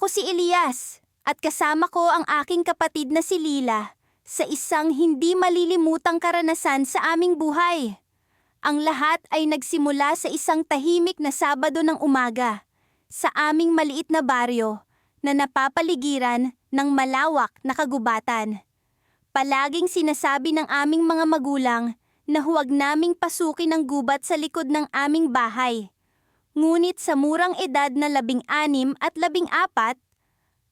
Ako si Elias, at kasama ko ang aking kapatid na si Lila sa isang hindi malilimutang karanasan sa aming buhay. Ang lahat ay nagsimula sa isang tahimik na Sabado ng umaga sa aming maliit na baryo na napapaligiran ng malawak na kagubatan. Palaging sinasabi ng aming mga magulang na huwag naming pasukin ang gubat sa likod ng aming bahay. Ngunit sa murang edad na 16 at 14,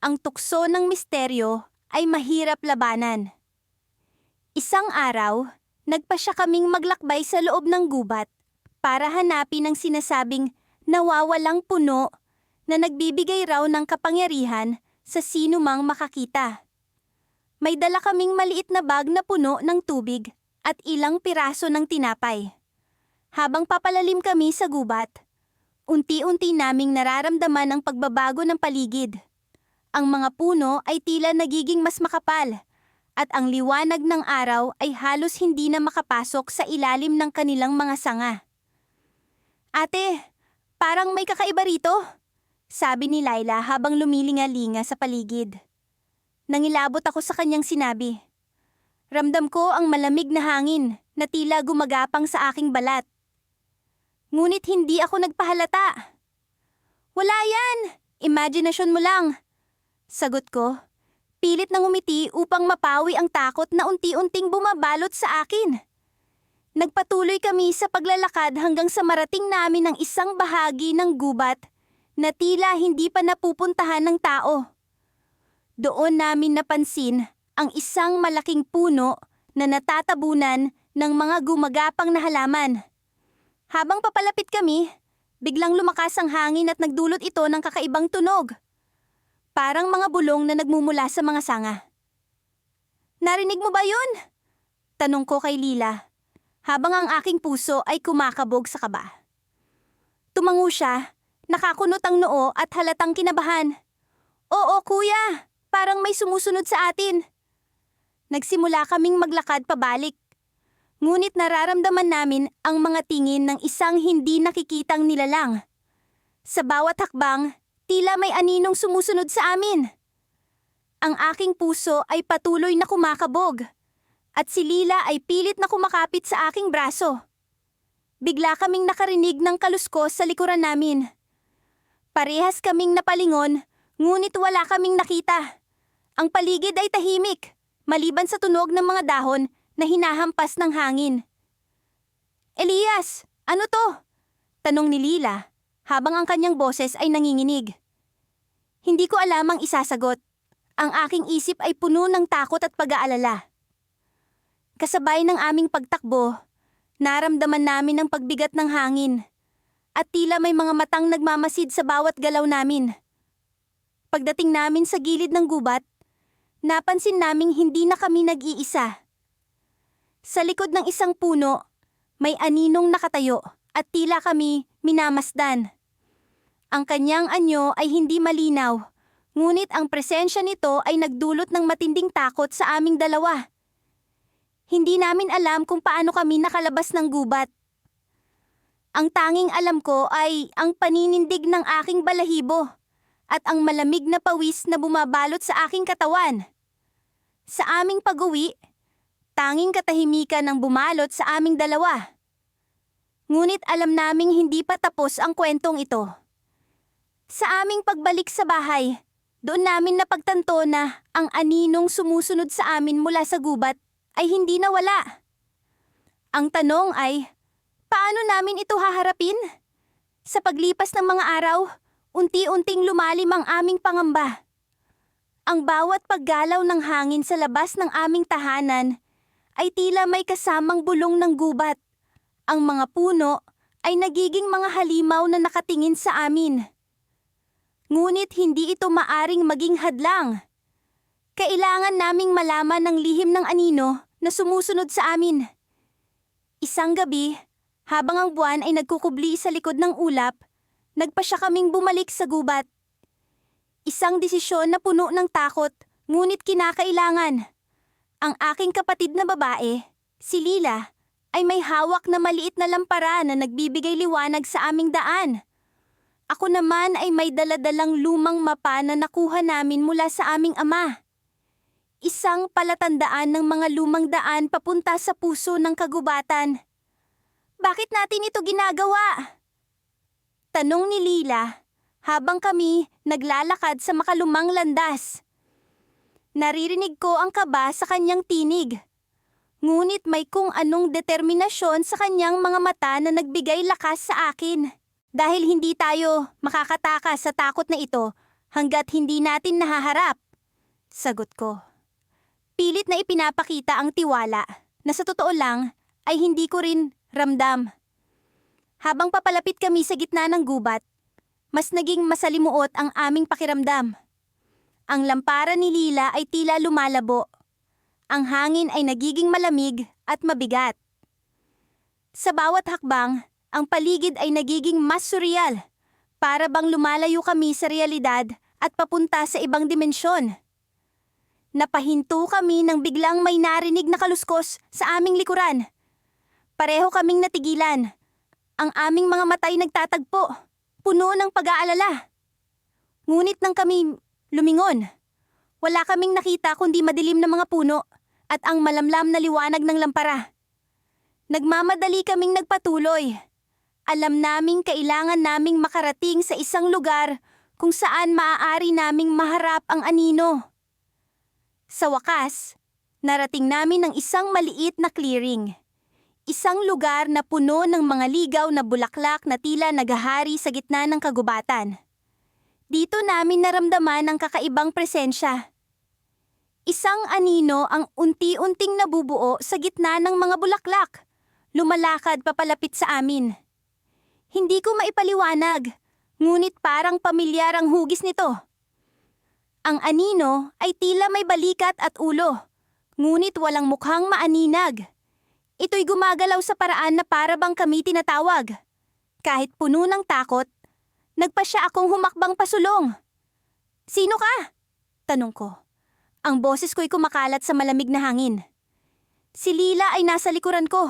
ang tukso ng misteryo ay mahirap labanan. Isang araw, nagpasya kaming maglakbay sa loob ng gubat para hanapin ang sinasabing nawawalang puno na nagbibigay raw ng kapangyarihan sa sino mang makakita. May dala kaming maliit na bag na puno ng tubig at ilang piraso ng tinapay. Habang papalalim kami sa gubat, unti-unti naming nararamdaman ang pagbabago ng paligid. Ang mga puno ay tila nagiging mas makapal at ang liwanag ng araw ay halos hindi na makapasok sa ilalim ng kanilang mga sanga. "Ate, parang may kakaiba rito," sabi ni Laila habang lumilinga-linga sa paligid. Nangilabot ako sa kanyang sinabi. Ramdam ko ang malamig na hangin na tila gumagapang sa aking balat. Ngunit hindi ako nagpahalata. "Wala yan! Imaginasyon mo lang," sagot ko. Pilit nang umiti upang mapawi ang takot na unti-unting bumabalot sa akin. Nagpatuloy kami sa paglalakad hanggang sa marating namin ang isang bahagi ng gubat na tila hindi pa napupuntahan ng tao. Doon namin napansin ang isang malaking puno na natatabunan ng mga gumagapang na halaman. Habang papalapit kami, biglang lumakas ang hangin at nagdulot ito ng kakaibang tunog. Parang mga bulong na nagmumula sa mga sanga. "Narinig mo ba yun?" tanong ko kay Lila, habang ang aking puso ay kumakabog sa kaba. Tumango siya, nakakunot ang noo at halatang kinabahan. "Oo, kuya, parang may sumusunod sa atin." Nagsimula kaming maglakad pabalik. Ngunit nararamdaman namin ang mga tingin ng isang hindi nakikitang nilalang. Sa bawat hakbang, tila may aninong sumusunod sa amin. Ang aking puso ay patuloy na kumakabog, at si Lila ay pilit na kumakapit sa aking braso. Bigla kaming nakarinig ng kaluskos sa likuran namin. Parehas kaming napalingon, ngunit wala kaming nakita. Ang paligid ay tahimik, maliban sa tunog ng mga dahon na hinahampas ng hangin. "Elias, ano to?" tanong ni Lila, habang ang kanyang boses ay nanginginig. Hindi ko alam ang isasagot. Ang aking isip ay puno ng takot at pag-aalala. Kasabay ng aming pagtakbo, naramdaman namin ang pagbigat ng hangin, at tila may mga matang nagmamasid sa bawat galaw namin. Pagdating namin sa gilid ng gubat, napansin naming hindi na kami nag-iisa. Sa likod ng isang puno, may aninong nakatayo at tila kami minamasdan. Ang kanyang anyo ay hindi malinaw, ngunit ang presensya nito ay nagdulot ng matinding takot sa aming dalawa. Hindi namin alam kung paano kami nakalabas ng gubat. Ang tanging alam ko ay ang paninindig ng aking balahibo at ang malamig na pawis na bumabalot sa aking katawan. Sa aming pag-uwi, tanging katahimikan ang bumalot sa aming dalawa. Ngunit alam naming hindi pa tapos ang kwentong ito. Sa aming pagbalik sa bahay, doon namin napagtanto na ang aninong sumusunod sa amin mula sa gubat ay hindi nawala. Ang tanong ay, paano namin ito haharapin? Sa paglipas ng mga araw, unti-unting lumalim ang aming pangamba. Ang bawat paggalaw ng hangin sa labas ng aming tahanan ay tila may kasamang bulong ng gubat. Ang mga puno ay nagiging mga halimaw na nakatingin sa amin. Ngunit hindi ito maaring maging hadlang. Kailangan naming malaman ng lihim ng anino na sumusunod sa amin. Isang gabi, habang ang buwan ay nagkukubli sa likod ng ulap, nagpasya kaming bumalik sa gubat. Isang desisyon na puno ng takot, ngunit kinakailangan. Ang aking kapatid na babae, si Lila, ay may hawak na maliit na lampara na nagbibigay liwanag sa aming daan. Ako naman ay may daladalang lumang mapa na nakuha namin mula sa aming ama. Isang palatandaan ng mga lumang daan papunta sa puso ng kagubatan. Bakit natin ito ginagawa? Tanong ni Lila habang kami naglalakad sa makalumang landas. Naririnig ko ang kaba sa kanyang tinig. Ngunit may kung anong determinasyon sa kanyang mga mata na nagbigay lakas sa akin. Dahil hindi tayo makakatakas sa takot na ito hanggat hindi natin nahaharap. Sagot ko. Pilit na ipinapakita ang tiwala na sa totoo lang ay hindi ko rin ramdam. Habang papalapit kami sa gitna ng gubat, mas naging masalimuot ang aming pakiramdam. Ang lampara ni Lila ay tila lumalabo. Ang hangin ay nagiging malamig at mabigat. Sa bawat hakbang, ang paligid ay nagiging mas surreal. Para bang lumalayo kami sa realidad at papunta sa ibang dimensyon. Napahinto kami nang biglang may narinig na kaluskos sa aming likuran. Pareho kaming natigilan. Ang aming mga matay nagtatagpo, puno ng pag-aalala. Ngunit nang kami lumingon, wala kaming nakita kundi madilim na mga puno at ang malamlam na liwanag ng lampara. Nagmamadali kaming nagpatuloy. Alam naming kailangan naming makarating sa isang lugar kung saan maaari naming maharap ang anino. Sa wakas, narating namin ang isang maliit na clearing. Isang lugar na puno ng mga ligaw na bulaklak na tila naghahari sa gitna ng kagubatan. Dito namin naramdaman ang kakaibang presensya. Isang anino ang unti-unting nabubuo sa gitna ng mga bulaklak. Lumalakad papalapit sa amin. Hindi ko maipaliwanag, ngunit parang pamilyar ang hugis nito. Ang anino ay tila may balikat at ulo, ngunit walang mukhang maaninag. Ito'y gumagalaw sa paraan na para bang kami tinatawag. Kahit puno ng takot, nagpasya akong humakbang pasulong. Sino ka? Tanong ko. Ang boses ko'y kumakalat sa malamig na hangin. Si Lila ay nasa likuran ko.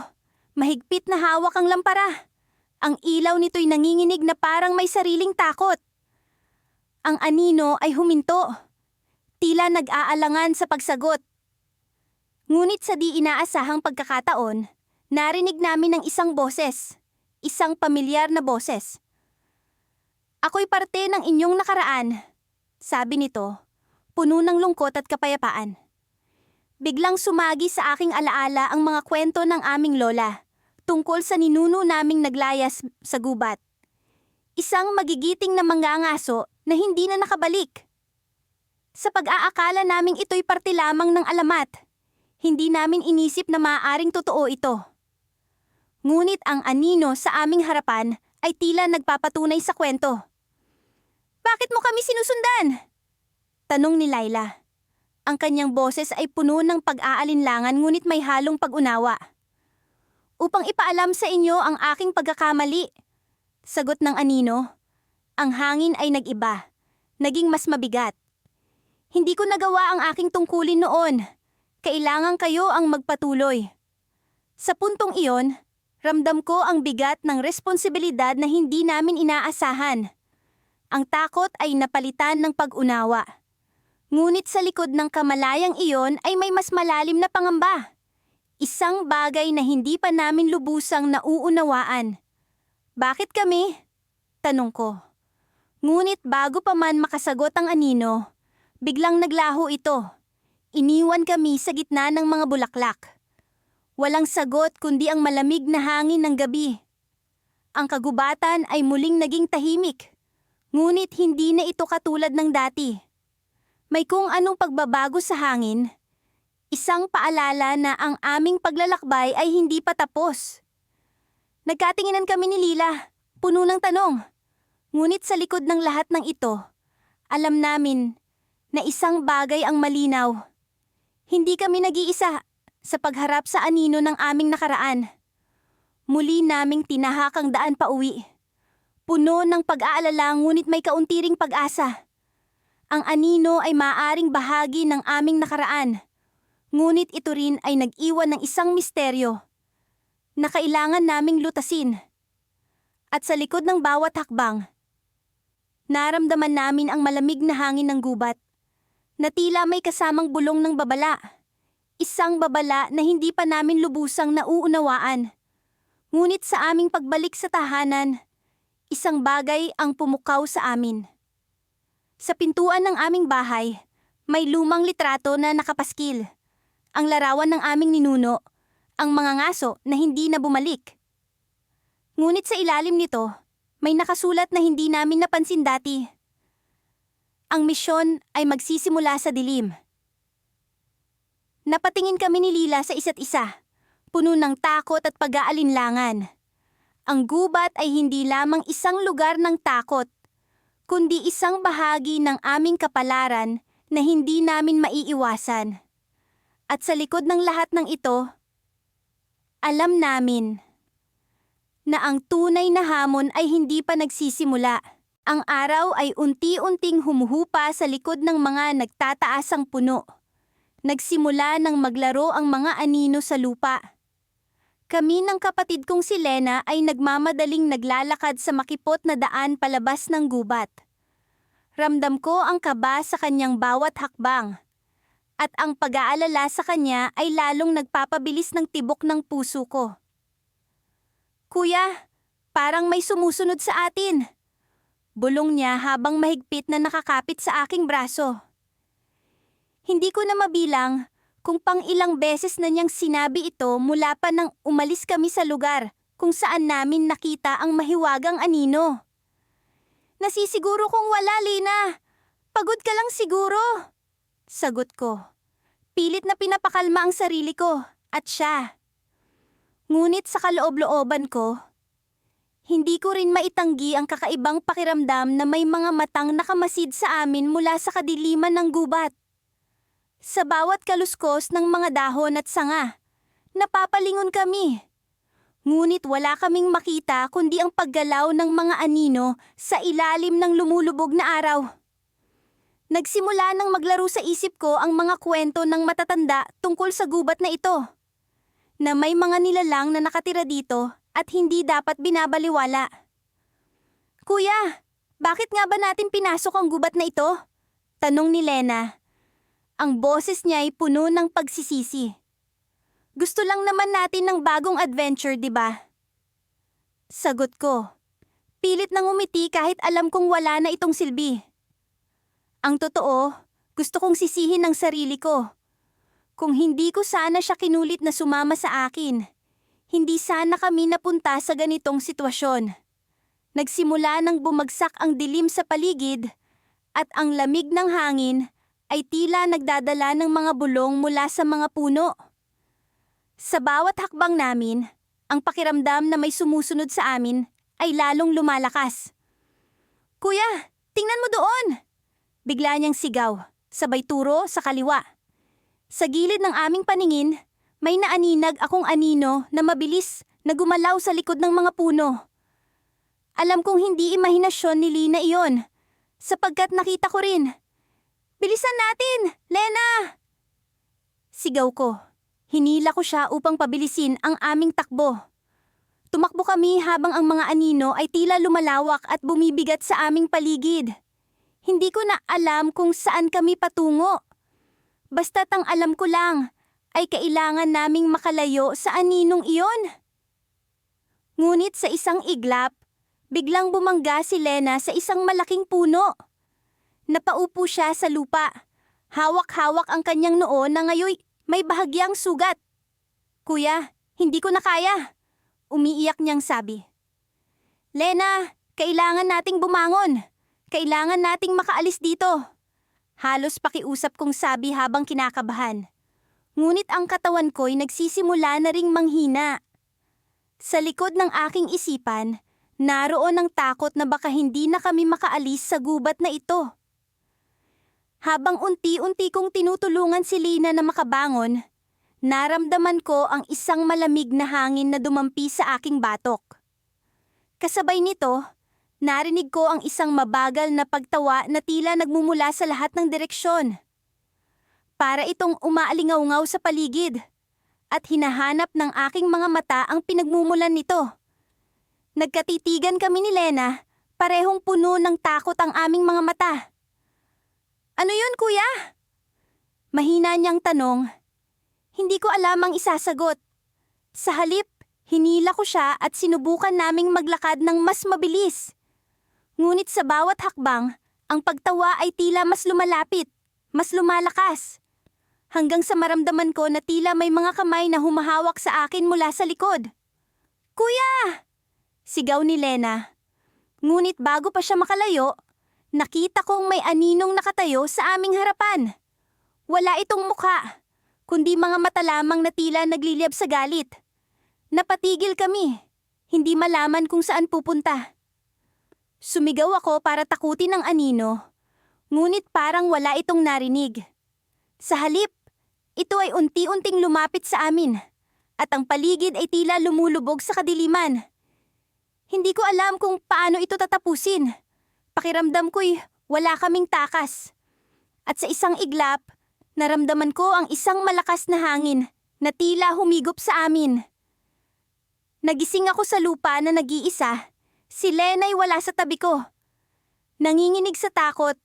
Mahigpit na hawak ang lampara. Ang ilaw nito'y nanginginig na parang may sariling takot. Ang anino ay huminto. Tila nag-aalangan sa pagsagot. Ngunit sa di inaasahang pagkakataon, narinig namin ang isang boses. Isang pamilyar na boses. Ako'y parte ng inyong nakaraan, sabi nito, puno ng lungkot at kapayapaan. Biglang sumagi sa aking alaala ang mga kwento ng aming lola tungkol sa ninuno naming naglayas sa gubat. Isang magigiting na mangangaso na hindi na nakabalik. Sa pag-aakala naming ito'y parte lamang ng alamat, hindi namin inisip na maaaring totoo ito. Ngunit ang anino sa aming harapan ay tila nagpapatunay sa kwento. Bakit mo kami sinusundan? Tanong ni Laila. Ang kanyang boses ay puno ng pag-aalinlangan ngunit may halong pag-unawa. Upang ipaalam sa inyo ang aking pagkakamali. Sagot ng anino. Ang hangin ay nag-iba. Naging mas mabigat. Hindi ko nagawa ang aking tungkulin noon. Kailangan kayo ang magpatuloy. Sa puntong iyon, ramdam ko ang bigat ng responsibilidad na hindi namin inaasahan. Ang takot ay napalitan ng pag-unawa. Ngunit sa likod ng kamalayang iyon ay may mas malalim na pangamba. Isang bagay na hindi pa namin lubusang nauunawaan. Bakit kami? Tanong ko. Ngunit bago pa man makasagot ang anino, biglang naglaho ito. Iniwan kami sa gitna ng mga bulaklak. Walang sagot kundi ang malamig na hangin ng gabi. Ang kagubatan ay muling naging tahimik. Ngunit hindi na ito katulad ng dati. May kung anong pagbabago sa hangin. Isang paalala na ang aming paglalakbay ay hindi pa tapos. Nagkatinginan kami ni Lila, puno ng tanong. Ngunit sa likod ng lahat ng ito, alam namin na isang bagay ang malinaw. Hindi kami nag-iisa sa pagharap sa anino ng aming nakaraan. Muli naming tinahak ang daan pa uwi. Puno ng pag-aalala ngunit may kaunti ring pag-asa. Ang anino ay maaaring bahagi ng aming nakaraan. Ngunit ito rin ay nag-iwan ng isang misteryo na kailangan naming lutasin. At sa likod ng bawat hakbang, Naramdaman namin ang malamig na hangin ng gubat, na tila may kasamang bulong ng babala. Isang babala na hindi pa namin lubusang nauunawaan. Ngunit sa aming pagbalik sa tahanan, isang bagay ang pumukaw sa amin. Sa pintuan ng aming bahay, may lumang litrato na nakapaskil. Ang larawan ng aming ninuno, ang mga ngaso na hindi na bumalik. Ngunit sa ilalim nito, may nakasulat na hindi namin napansin dati. Ang misyon ay magsisimula sa dilim. Napatingin kami ni Lila sa isa't isa, puno ng takot at pag-aalinlangan. Ang gubat ay hindi lamang isang lugar ng takot, kundi isang bahagi ng aming kapalaran na hindi namin maiiwasan. At sa likod ng lahat ng ito, alam namin na ang tunay na hamon ay hindi pa nagsisimula. Ang araw ay unti-unting humuhupa sa likod ng mga nagtataasang puno. Nagsimula nang maglaro ang mga anino sa lupa. Kami ng kapatid kong si Lena ay nagmamadaling naglalakad sa makipot na daan palabas ng gubat. Ramdam ko ang kaba sa kanyang bawat hakbang. At ang pag-aalala sa kanya ay lalong nagpapabilis ng tibok ng puso ko. Kuya, parang may sumusunod sa atin. Bulong niya habang mahigpit na nakakapit sa aking braso. Hindi ko na mabilang kung pang ilang beses na niyang sinabi ito mula pa nang umalis kami sa lugar kung saan namin nakita ang mahiwagang anino. Nasisiguro kong wala, Lina. Pagod ka lang siguro. Sagot ko. Pilit na pinapakalma ang sarili ko at siya. Ngunit sa kaloob-looban ko, hindi ko rin maitanggi ang kakaibang pakiramdam na may mga matang nakamasid sa amin mula sa kadiliman ng gubat. Sa bawat kaluskos ng mga dahon at sanga, napapalingon kami. Ngunit wala kaming makita kundi ang paggalaw ng mga anino sa ilalim ng lumulubog na araw. Nagsimula nang maglaro sa isip ko ang mga kwento ng matatanda tungkol sa gubat na ito, na may mga nilalang na nakatira dito at hindi dapat binabaliwala. Kuya, bakit nga ba natin pinasok ang gubat na ito? Tanong ni Lena. Ang boses niya ay puno ng pagsisisi. Gusto lang naman natin ng bagong adventure, di ba? Sagot ko. Pilit nang umiti kahit alam kong wala na itong silbi. Ang totoo, gusto kong sisihin ang sarili ko. Kung hindi ko sana siya kinulit na sumama sa akin, hindi sana kami napunta sa ganitong sitwasyon. Nagsimula nang bumagsak ang dilim sa paligid at ang lamig ng hangin ay tila nagdadala ng mga bulong mula sa mga puno. Sa bawat hakbang namin, ang pakiramdam na may sumusunod sa amin ay lalong lumalakas. Kuya, tingnan mo doon! Bigla niyang sigaw, sabay turo sa kaliwa. Sa gilid ng aming paningin, may naaninag akong anino na mabilis na gumalaw sa likod ng mga puno. Alam kong hindi imahinasyon ni Lina iyon, sapagkat nakita ko rin. Bilisan natin, Lena! Sigaw ko. Hinila ko siya upang pabilisin ang aming takbo. Tumakbo kami habang ang mga anino ay tila lumalawak at bumibigat sa aming paligid. Hindi ko na alam kung saan kami patungo. Basta't ang alam ko lang ay kailangan naming makalayo sa aninong iyon. Ngunit sa isang iglap, biglang bumangga si Lena sa isang malaking puno. Napaupo siya sa lupa. Hawak-hawak ang kanyang noo na ngayon may bahagyang sugat. Kuya, hindi ko na kaya. Umiiyak niyang sabi. Lena, kailangan nating bumangon. Kailangan nating makaalis dito. Halos pakiusap kong sabi habang kinakabahan. Ngunit ang katawan ko'y nagsisimula na ring manghina. Sa likod ng aking isipan, naroon ang takot na baka hindi na kami makaalis sa gubat na ito. Habang unti-unti kong tinutulungan si Lina na makabangon, naramdaman ko ang isang malamig na hangin na dumampi sa aking batok. Kasabay nito, narinig ko ang isang mabagal na pagtawa na tila nagmumula sa lahat ng direksyon. Para itong umaalingaw-ngaw sa paligid at hinahanap ng aking mga mata ang pinagmumulan nito. Nagkatitigan kami ni Lena, Parehong puno ng takot ang aming mga mata. Ano yun, kuya? Mahina niyang tanong. Hindi ko alam ang isasagot. Sa halip, hinila ko siya at sinubukan naming maglakad ng mas mabilis. Ngunit sa bawat hakbang, ang pagtawa ay tila mas lumalapit, mas lumalakas. Hanggang sa maramdaman ko na tila may mga kamay na humahawak sa akin mula sa likod. Kuya! Sigaw ni Lena. Ngunit bago pa siya makalayo, nakita kong may aninong nakatayo sa aming harapan. Wala itong mukha, kundi mga mata lamang na tila nagliliyab sa galit. Napatigil kami, hindi malaman kung saan pupunta. Sumigaw ako para takutin ang anino, ngunit parang wala itong narinig. Sa halip, ito ay unti-unting lumapit sa amin, at ang paligid ay tila lumulubog sa kadiliman. Hindi ko alam kung paano ito tatapusin. Pakiramdam ko'y wala kaming takas. At sa isang iglap, naramdaman ko ang isang malakas na hangin na tila humigop sa amin. Nagising ako sa lupa na nag-iisa. Si Lena'y wala sa tabi ko. Nanginginig sa takot,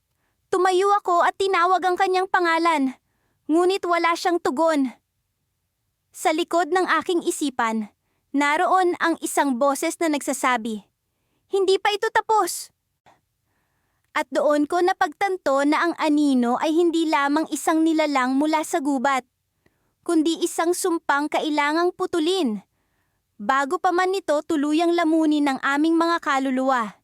tumayo ako at tinawag ang kanyang pangalan. Ngunit wala siyang tugon. Sa likod ng aking isipan, naroon ang isang boses na nagsasabi, "Hindi pa ito tapos." At doon ko napagtanto na ang anino ay hindi lamang isang nilalang mula sa gubat, kundi isang sumpang kailangang putulin, bago pa man nito tuluyang lamunin ng aming mga kaluluwa.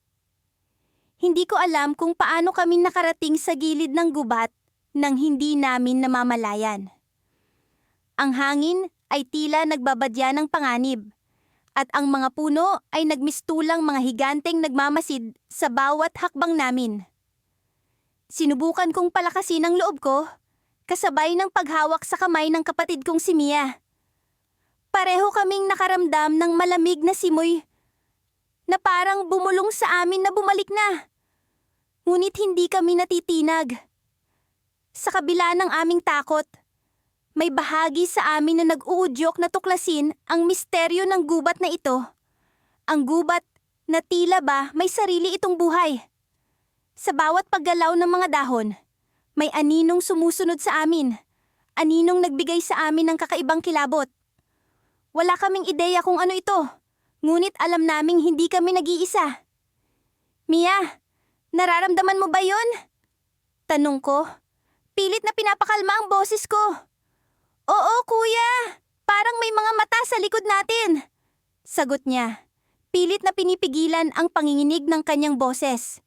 Hindi ko alam kung paano kami nakarating sa gilid ng gubat nang hindi namin namamalayan. Ang hangin ay tila nagbabadya ng panganib, at ang mga puno ay nagmistulang mga higanteng nagmamasid sa bawat hakbang namin. Sinubukan kong palakasin ang loob ko, kasabay ng paghawak sa kamay ng kapatid kong si Mia. Pareho kaming nakaramdam ng malamig na simoy na parang bumulong sa amin na bumalik na. Ngunit hindi kami natitinag. Sa kabila ng aming takot, may bahagi sa amin na nag-uudyok na tuklasin ang misteryo ng gubat na ito. Ang gubat na tila ba may sarili itong buhay. Sa bawat paggalaw ng mga dahon, may aninong sumusunod sa amin. Aninong nagbigay sa amin ng kakaibang kilabot. Wala kaming ideya kung ano ito, ngunit alam naming hindi kami nag-iisa. Mia, nararamdaman mo ba yun? Tanong ko. Pilit na pinapakalma ang boses ko. Oo, kuya. Parang may mga mata sa likod natin. Sagot niya. Pilit na pinipigilan ang panginginig ng kanyang boses.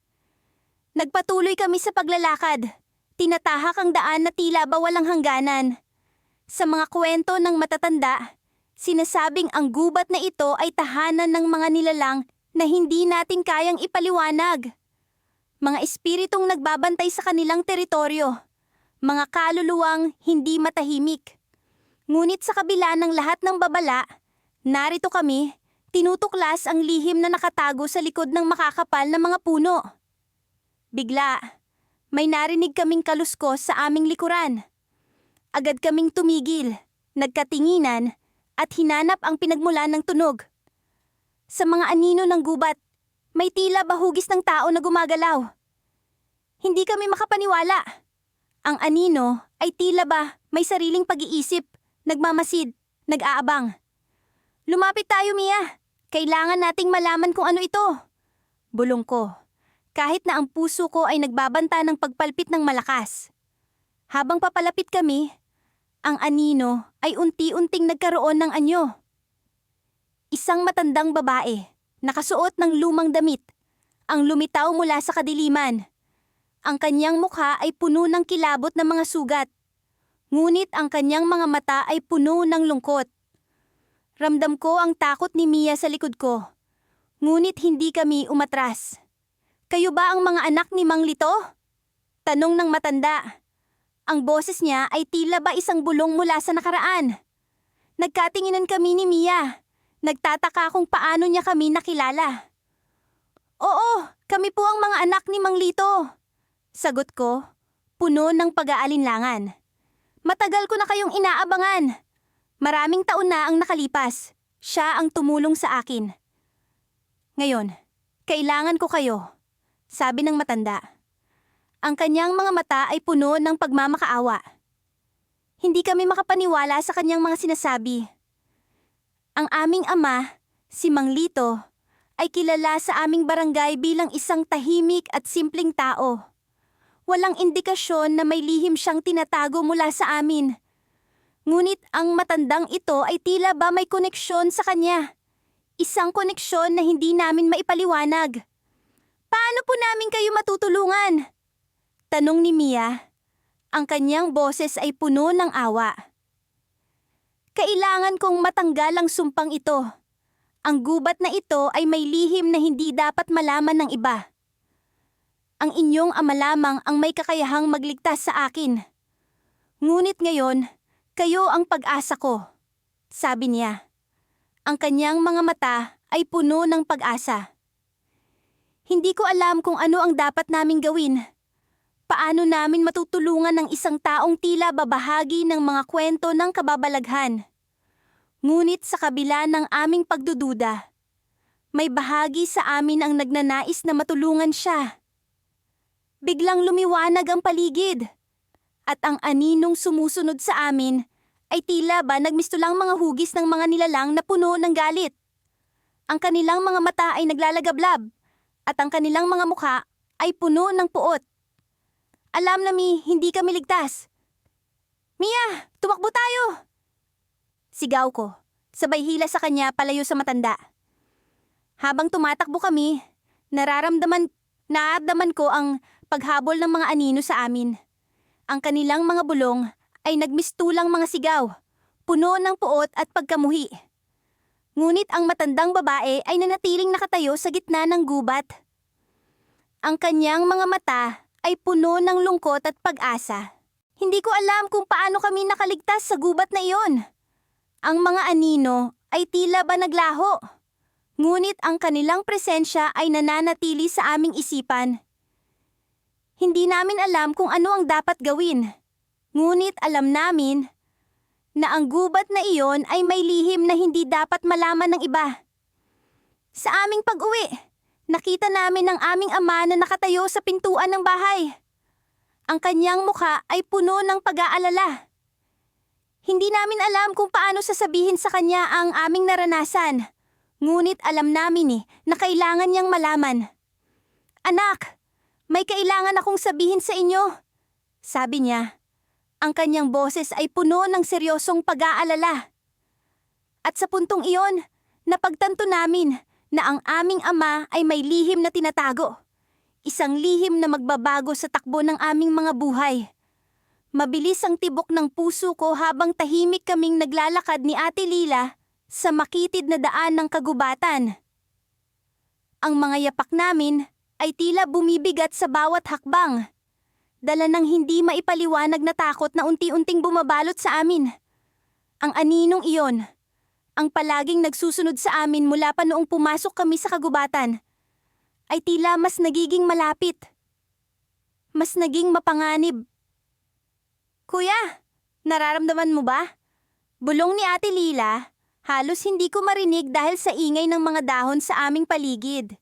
Nagpatuloy kami sa paglalakad. Tinatahak ang daan na tila ba walang hangganan. Sa mga kwento ng matatanda, sinasabing ang gubat na ito ay tahanan ng mga nilalang na hindi natin kayang ipaliwanag. Mga espiritong nagbabantay sa kanilang teritoryo. Mga kaluluwang hindi matahimik. Ngunit sa kabila ng lahat ng babala, narito kami, tinutuklas ang lihim na nakatago sa likod ng makakapal na mga puno. Bigla, may narinig kaming kaluskos sa aming likuran. Agad kaming tumigil, nagkatinginan, at hinanap ang pinagmulan ng tunog. Sa mga anino ng gubat, may tila bahugis ng tao na gumagalaw. Hindi kami makapaniwala. Ang anino ay tila ba may sariling pag-iisip, nagmamasid, nag-aabang. Lumapit tayo, Mia. Kailangan nating malaman kung ano ito. Bulong ko, kahit na ang puso ko ay nagbabanta ng pagpalpit ng malakas. Habang papalapit kami, ang anino ay unti-unting nagkaroon ng anyo. Isang matandang babae, nakasuot ng lumang damit, ang lumitaw mula sa kadiliman. Ang kanyang mukha ay puno ng kilabot na mga sugat, ngunit ang kanyang mga mata ay puno ng lungkot. Ramdam ko ang takot ni Mia sa likod ko, ngunit hindi kami umatras. Kayo ba ang mga anak ni Mang Lito? Tanong ng matanda. Ang boses niya ay tila ba isang bulong mula sa nakaraan. Nagkatinginan kami ni Mia. Nagtataka kung paano niya kami nakilala. Oo, kami po ang mga anak ni Mang Lito. Sagot ko, puno ng pag-aalinlangan. Matagal ko na kayong inaabangan. Maraming taon na ang nakalipas. Siya ang tumulong sa akin. Ngayon, kailangan ko kayo. sabi ng matanda. Ang kanyang mga mata ay puno ng pagmamakaawa. Hindi kami makapaniwala sa kanyang mga sinasabi. Ang aming ama, si Mang Lito, ay kilala sa aming barangay bilang isang tahimik at simpleng tao. Walang indikasyon na may lihim siyang tinatago mula sa amin. Ngunit ang matandang ito ay tila ba may koneksyon sa kanya. Isang koneksyon na hindi namin maipaliwanag. Paano po namin kayo matutulungan? Tanong ni Mia. Ang kanyang boses ay puno ng awa. Kailangan kong matanggal ang sumpang ito. Ang gubat na ito ay may lihim na hindi dapat malaman ng iba. Ang inyong ama lamang ang may kakayahang magligtas sa akin. Ngunit ngayon, kayo ang pag-asa ko, sabi niya. Ang kanyang mga mata ay puno ng pag-asa. Hindi ko alam kung ano ang dapat naming gawin. Paano namin matutulungan ang isang taong tila babahagi ng mga kwento ng kababalaghan? Ngunit sa kabila ng aming pagdududa, may bahagi sa amin ang nagnanais na matulungan siya. Biglang lumiwanag ang paligid, at ang aninong sumusunod sa amin ay tila ba nagmistulang mga hugis ng mga nilalang na puno ng galit. Ang kanilang mga mata ay naglalagablab, at ang kanilang mga mukha ay puno ng puot. Alam na hindi kami ligtas. Mia, tumakbo tayo! Sigaw ko, sabay hila sa kanya palayo sa matanda. Habang tumatakbo kami, nararamdaman ko ang paghabol ng mga anino sa amin. Ang kanilang mga bulong ay nagmistulang mga sigaw, puno ng puot at pagkamuhi. Ngunit ang matandang babae ay nanatiling nakatayo sa gitna ng gubat. Ang kanyang mga mata ay puno ng lungkot at pag-asa. Hindi ko alam kung paano kami nakaligtas sa gubat na iyon. Ang mga anino ay tila ba naglaho. Ngunit ang kanilang presensya ay nananatili sa aming isipan. Hindi namin alam kung ano ang dapat gawin. Ngunit alam namin na ang gubat na iyon ay may lihim na hindi dapat malaman ng iba. Sa aming pag-uwi, nakita namin ang aming ama na nakatayo sa pintuan ng bahay. Ang kanyang mukha ay puno ng pag-aalala. Hindi namin alam kung paano sasabihin sa kanya ang aming naranasan. Ngunit alam namin na kailangan niyang malaman. Anak, may kailangan akong sabihin sa inyo, sabi niya. Ang kanyang boses ay puno ng seryosong pag-aalala. At sa puntong iyon, napagtanto namin na ang aming ama ay may lihim na tinatago. Isang lihim na magbabago sa takbo ng aming mga buhay. Mabilis ang tibok ng puso ko habang tahimik kaming naglalakad ni Ate Lila sa makitid na daan ng kagubatan. Ang mga yapak namin ay tila bumibigat sa bawat hakbang, dala ng hindi maipaliwanag na takot na unti-unting bumabalot sa amin. Ang aninong iyon, ang palaging nagsusunod sa amin mula pa noong pumasok kami sa kagubatan, ay tila mas nagiging malapit. Mas naging mapanganib. Kuya, nararamdaman mo ba? Bulong ni Ate Lila, halos hindi ko marinig dahil sa ingay ng mga dahon sa aming paligid.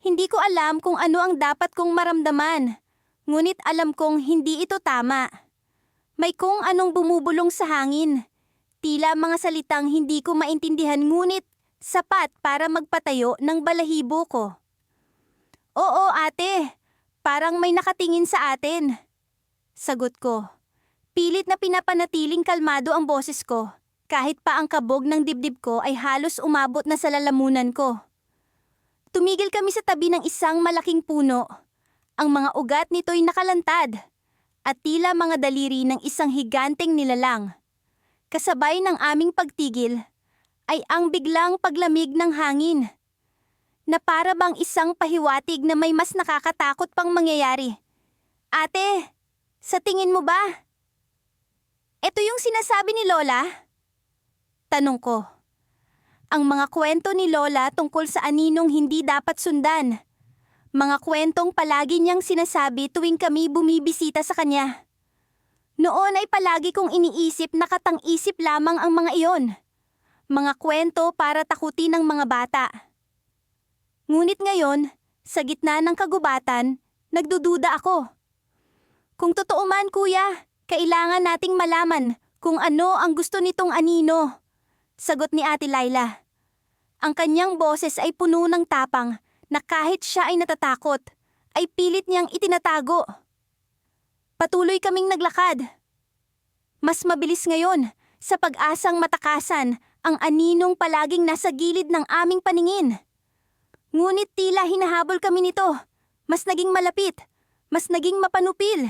Hindi ko alam kung ano ang dapat kong maramdaman, ngunit alam kong hindi ito tama. May kung anong bumubulong sa hangin, tila mga salitang hindi ko maintindihan ngunit sapat para magpatayo ng balahibo ko. Oo ate, parang may nakatingin sa atin. Sagot ko. Pilit na pinapanatiling kalmado ang boses ko, kahit pa ang kabog ng dibdib ko ay halos umabot na sa lalamunan ko. Tumigil kami sa tabi ng isang malaking puno. Ang mga ugat nito'y nakalantad, at tila mga daliri ng isang higanteng nilalang. Kasabay ng aming pagtigil, ay ang biglang paglamig ng hangin, na para bang isang pahiwatig na may mas nakakatakot pang mangyayari. Ate, sa tingin mo ba? Ito yung sinasabi ni Lola? Tanong ko. Ang mga kwento ni Lola tungkol sa aninong hindi dapat sundan. Mga kwentong palagi niyang sinasabi tuwing kami bumibisita sa kanya. Noon ay palagi kong iniisip na katang-isip lamang ang mga iyon. Mga kwento para takutin ng mga bata. Ngunit ngayon, Sa gitna ng kagubatan, nagdududa ako. Kung totoo man kuya, kailangan nating malaman kung ano ang gusto nitong anino. Sagot ni Ate Laila. Ang kanyang boses ay puno ng tapang na kahit siya ay natatakot, ay pilit niyang itinatago. Patuloy kaming naglakad. Mas mabilis ngayon sa pag-asang matakasan ang aninong palaging nasa gilid ng aming paningin. Ngunit tila hinahabol kami nito. Mas naging malapit, mas naging mapanupil.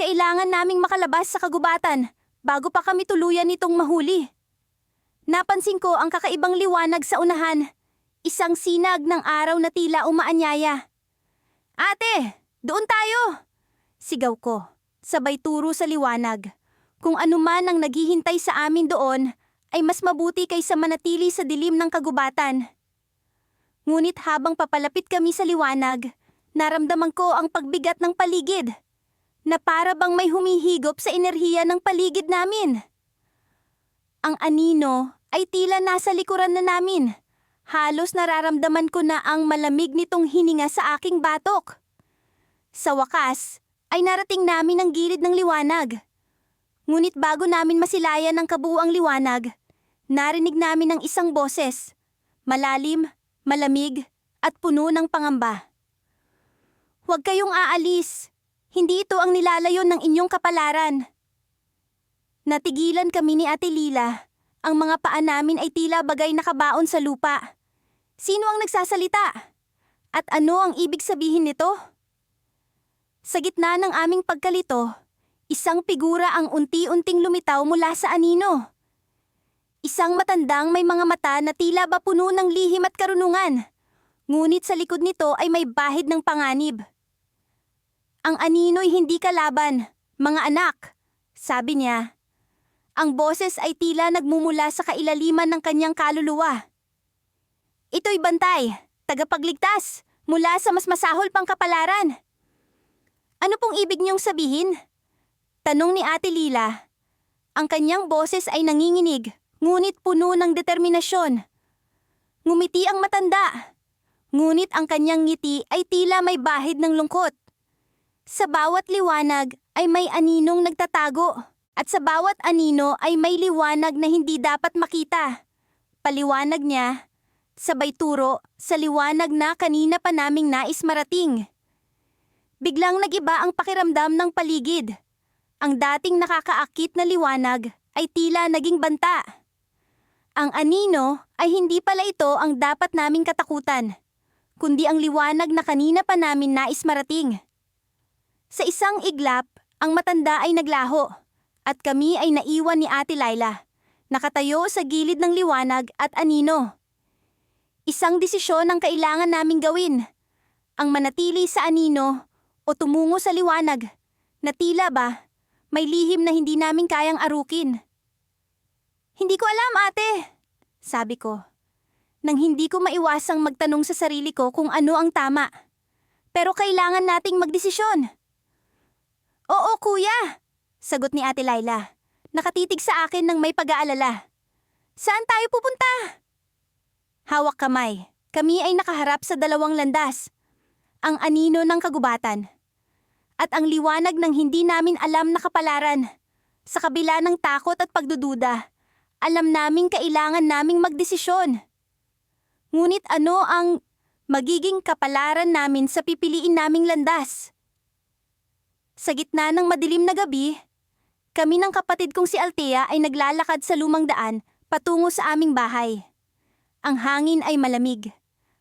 Kailangan naming makalabas sa kagubatan bago pa kami tuluyan nitong mahuli. Napansin ko ang kakaibang liwanag sa unahan, isang sinag ng araw na tila umaanyaya. Ate, doon tayo! Sigaw ko, sabay turo sa liwanag. Kung ano man ang naghihintay sa amin doon, ay mas mabuti kaysa manatili sa dilim ng kagubatan. Ngunit habang papalapit kami sa liwanag, naramdaman ko ang pagbigat ng paligid, na para bang may humihigop sa enerhiya ng paligid namin. Ang anino ay tila nasa likuran na namin. Halos nararamdaman ko na ang malamig nitong hininga sa aking batok. Sa wakas, ay narating namin ang gilid ng liwanag. Ngunit bago namin masilayan ang kabuuang liwanag, narinig namin ang isang boses, malalim, malamig, at puno ng pangamba. Huwag kayong aalis. Hindi ito ang nilalayon ng inyong kapalaran. Natigilan kami ni Ate Lila. Ang mga paa namin ay tila bagay nakabaon sa lupa. Sino ang nagsasalita? At ano ang ibig sabihin nito? Sa gitna ng aming pagkalito, isang figura ang unti-unting lumitaw mula sa anino. Isang matandang may mga mata na tila ba puno ng lihim at karunungan. Ngunit sa likod nito ay may bahid ng panganib. Ang anino'y hindi kalaban, mga anak, sabi niya. Ang boses ay tila nagmumula sa kailaliman ng kanyang kaluluwa. Ito'y bantay, tagapagligtas, mula sa mas masahol pang kapalaran. Ano pong ibig niyong sabihin? Tanong ni Ate Lila. Ang kanyang boses ay nanginginig, ngunit puno ng determinasyon. Ngumiti ang matanda. Ngunit ang kanyang ngiti ay tila may bahid ng lungkot. Sa bawat liwanag ay may aninong nagtatago. At sa bawat anino ay may liwanag na hindi dapat makita. Paliwanag niya, sabay turo sa liwanag na kanina pa naming nais marating. Biglang nag-iba ang pakiramdam ng paligid. Ang dating nakakaakit na liwanag ay tila naging banta. Ang anino ay hindi pala ito ang dapat naming katakutan, kundi ang liwanag na kanina pa namin nais marating. Sa isang iglap, ang matanda ay naglaho. At kami ay naiwan ni Ate Laila, nakatayo sa gilid ng liwanag at anino. Isang desisyon ang kailangan naming gawin, ang manatili sa anino o tumungo sa liwanag, na tila ba may lihim na hindi namin kayang arukin. Hindi ko alam, ate, sabi ko, nang hindi ko maiwasang magtanong sa sarili ko kung ano ang tama. Pero kailangan nating magdesisyon. Oo, kuya, sagot ni Ate Laila, nakatitig sa akin ng may pag-aalala. Saan tayo pupunta? Hawak kamay. Kami ay nakaharap sa dalawang landas. Ang anino ng kagubatan. At ang liwanag ng hindi namin alam na kapalaran. Sa kabila ng takot at pagdududa, alam naming kailangan naming magdesisyon. Ngunit ano ang magiging kapalaran namin sa pipiliin naming landas? Sa gitna ng madilim na gabi, kami ng kapatid kong si Althea ay naglalakad sa lumang daan patungo sa aming bahay. Ang hangin ay malamig,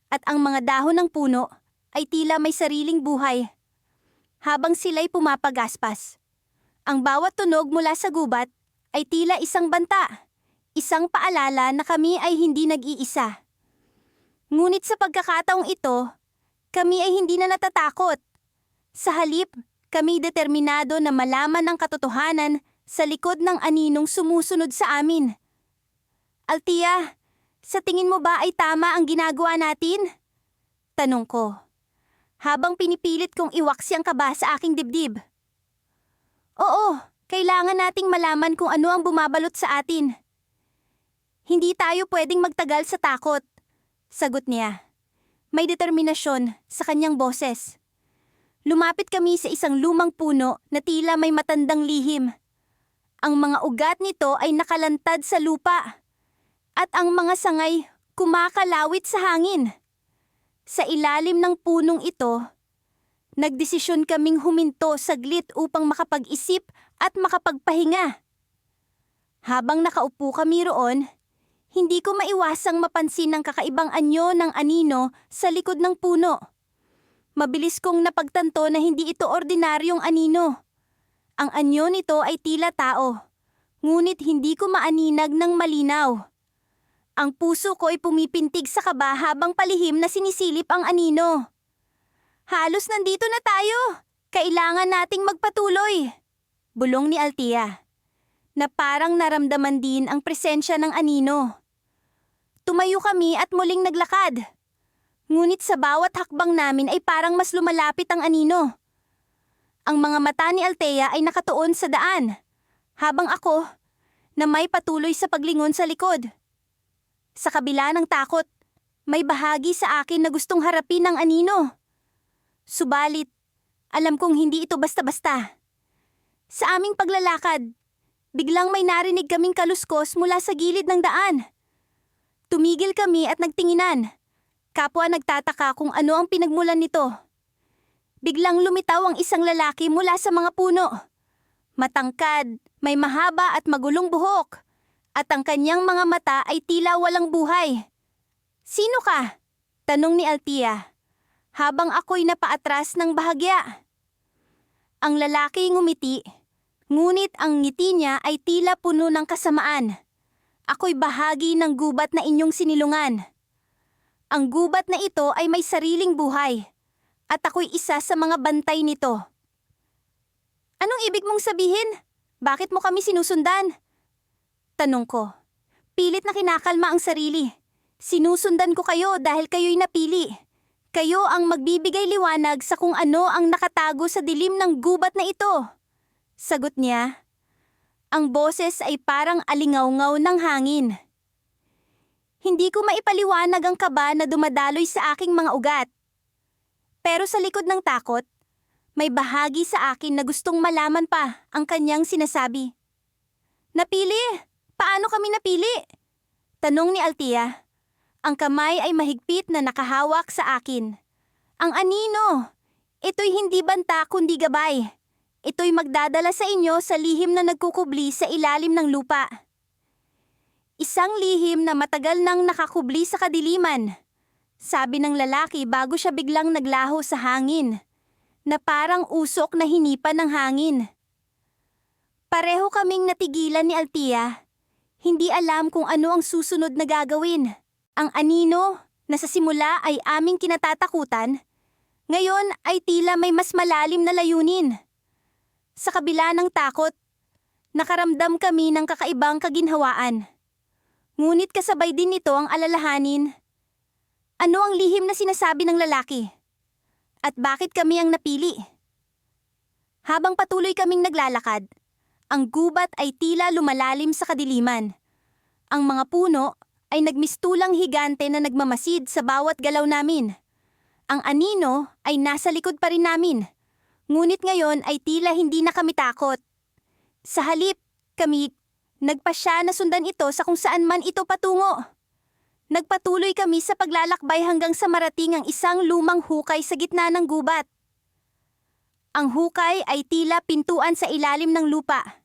at ang mga dahon ng puno ay tila may sariling buhay. Habang sila'y pumapagaspas, ang bawat tunog mula sa gubat ay tila isang banta, isang paalala na kami ay hindi nag-iisa. Ngunit sa pagkakataong ito, kami ay hindi na natatakot. Sa halip, kami determinado na malaman ang katotohanan sa likod ng aninong sumusunod sa amin. Althea, sa tingin mo ba ay tama ang ginagawa natin? Tanong ko, habang pinipilit kong iwaksi ang kaba sa aking dibdib. Oo, kailangan nating malaman kung ano ang bumabalot sa atin. Hindi tayo pwedeng magtagal sa takot, sagot niya. may determinasyon sa kanyang boses. Lumapit kami sa isang lumang puno na tila may matandang lihim. Ang mga ugat nito ay nakalantad sa lupa at ang mga sangay kumakalawit sa hangin. Sa ilalim ng punong ito, nagdesisyon kaming huminto saglit upang makapag-isip at makapagpahinga. Habang nakaupo kami roon, hindi ko maiwasang mapansin ang kakaibang anyo ng anino sa likod ng puno. Mabilis kong napagtanto na hindi ito ordinaryong anino. Ang anyo nito ay tila tao, ngunit hindi ko maaninag ng malinaw. Ang puso ko ay pumipintig sa kaba habang palihim na sinisilip ang anino. Halos nandito na tayo. Kailangan nating magpatuloy. Bulong ni Althea, na parang naramdaman din ang presensya ng anino. Tumayo kami at muling naglakad. Ngunit sa bawat hakbang namin ay parang mas lumalapit ang anino. Ang mga mata ni Althea ay nakatuon sa daan, habang ako na may patuloy sa paglingon sa likod. Sa kabila ng takot, may bahagi sa akin na gustong harapin ang anino. Subalit, alam kong hindi ito basta-basta. Sa aming paglalakad, biglang may narinig kaming kaluskos mula sa gilid ng daan. Tumigil kami at nagtinginan. Kapwa nagtataka kung ano ang pinagmulan nito. Biglang lumitaw ang isang lalaki mula sa mga puno. Matangkad, may mahaba at magulong buhok, at ang kanyang mga mata ay tila walang buhay. "Sino ka?" tanong ni Althea, habang ako'y napaatras ng bahagya. Ang lalaki ngumiti, ngunit ang ngiti niya ay tila puno ng kasamaan. "Ako'y bahagi ng gubat na inyong sinilungan. Ang gubat na ito ay may sariling buhay, at ako'y isa sa mga bantay nito." "Anong ibig mong sabihin? Bakit mo kami sinusundan?" tanong ko. Pilit na kinakalma ang sarili. "Sinusundan ko kayo dahil kayo'y napili. Kayo ang magbibigay liwanag sa kung ano ang nakatago sa dilim ng gubat na ito." Sagot niya. Ang boses ay parang alingawngaw ng hangin. Hindi ko maipaliwanag ang kaba na dumadaloy sa aking mga ugat. Pero sa likod ng takot, may bahagi sa akin na gustong malaman pa ang kanyang sinasabi. "Napili? Paano kami napili?" tanong ni Althea. Ang kamay ay mahigpit na nakahawak sa akin. "Ang anino! Ito'y hindi banta kundi gabay. Ito'y magdadala sa inyo sa lihim na nagkukubli sa ilalim ng lupa." "Isang lihim na matagal nang nakakubli sa kadiliman," sabi ng lalaki bago siya biglang naglaho sa hangin, na parang usok na hinipan ng hangin. Pareho kaming natigilan ni Althea. Hindi alam kung ano ang susunod na gagawin. Ang anino, na sa simula ay aming kinatatakutan, ngayon ay tila may mas malalim na layunin. Sa kabila ng takot, nakaramdam kami ng kakaibang kaginhawaan. Ngunit kasabay din nito ang alalahanin. Ano ang lihim na sinasabi ng lalaki? At bakit kami ang napili? Habang patuloy kaming naglalakad, ang gubat ay tila lumalalim sa kadiliman. Ang mga puno ay nagmistulang higante na nagmamasid sa bawat galaw namin. Ang anino ay nasa likod pa rin namin, ngunit ngayon ay tila hindi na kami takot. Sa halip, kami nagpasya na sundan ito sa kung saan man ito patungo. Nagpatuloy kami sa paglalakbay hanggang sa marating ang isang lumang hukay sa gitna ng gubat. Ang hukay ay tila pintuan sa ilalim ng lupa.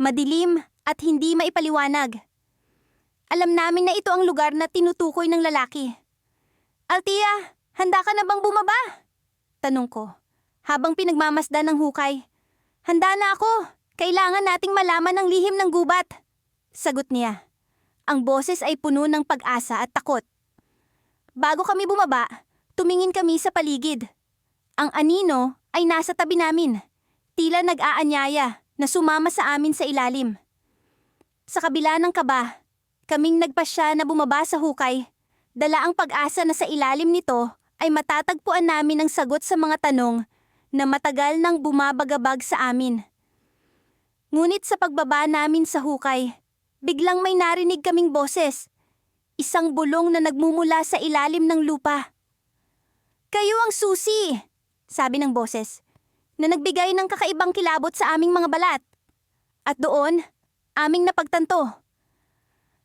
Madilim at hindi maipaliwanag. Alam namin na ito ang lugar na tinutukoy ng lalaki. "Althea, handa ka na bang bumaba?" tanong ko, habang pinagmamasdan ng hukay. "Handa na ako. Kailangan nating malaman ang lihim ng gubat," sagot niya. Ang boses ay puno ng pag-asa at takot. Bago kami bumaba, tumingin kami sa paligid. Ang anino ay nasa tabi namin, tila nag-aanyaya na sumama sa amin sa ilalim. Sa kabila ng kaba, kaming nagpasya na bumaba sa hukay. Dala ang pag-asa na sa ilalim nito ay matatagpuan namin ang sagot sa mga tanong na matagal nang bumabagabag sa amin. Ngunit sa pagbaba namin sa hukay, biglang may narinig kaming boses. Isang bulong na nagmumula sa ilalim ng lupa. Kayo ang susi, sabi ng boses, na nagbigay ng kakaibang kilabot sa aming mga balat. At doon, aming napagtanto.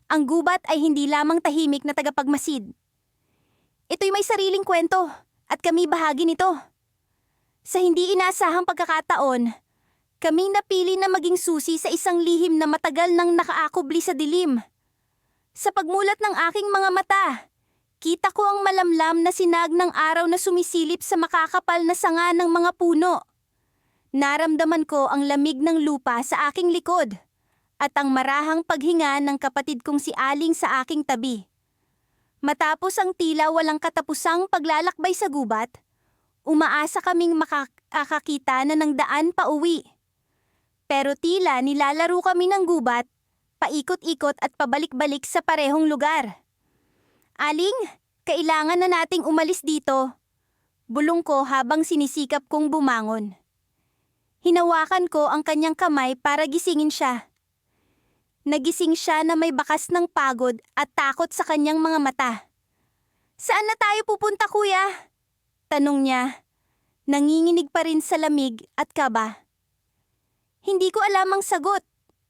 Ang gubat ay hindi lamang tahimik na tagapagmasid. Ito'y may sariling kwento at kami bahagi nito. Sa hindi inaasahang pagkakataon, kaming napili na maging susi sa isang lihim na matagal nang nakaakubli sa dilim. Sa pagmulat ng aking mga mata, kita ko ang malamlam na sinag ng araw na sumisilip sa makakapal na sanga ng mga puno. Naramdaman ko ang lamig ng lupa sa aking likod at ang marahang paghinga ng kapatid kong si Aling sa aking tabi. Matapos ang tila walang katapusang paglalakbay sa gubat, umaasa kaming makakakita na ng daan pa uwi. Pero tila nilalaro kami ng gubat, paikot-ikot at pabalik-balik sa parehong lugar. Aling, kailangan na nating umalis dito. Bulong ko habang sinisikap kong bumangon. Hinawakan ko ang kanyang kamay para gisingin siya. Nagising siya na may bakas ng pagod at takot sa kanyang mga mata. Saan na tayo pupunta, kuya? Tanong niya. Nanginginig pa rin sa lamig at kaba. Hindi ko alam ang sagot.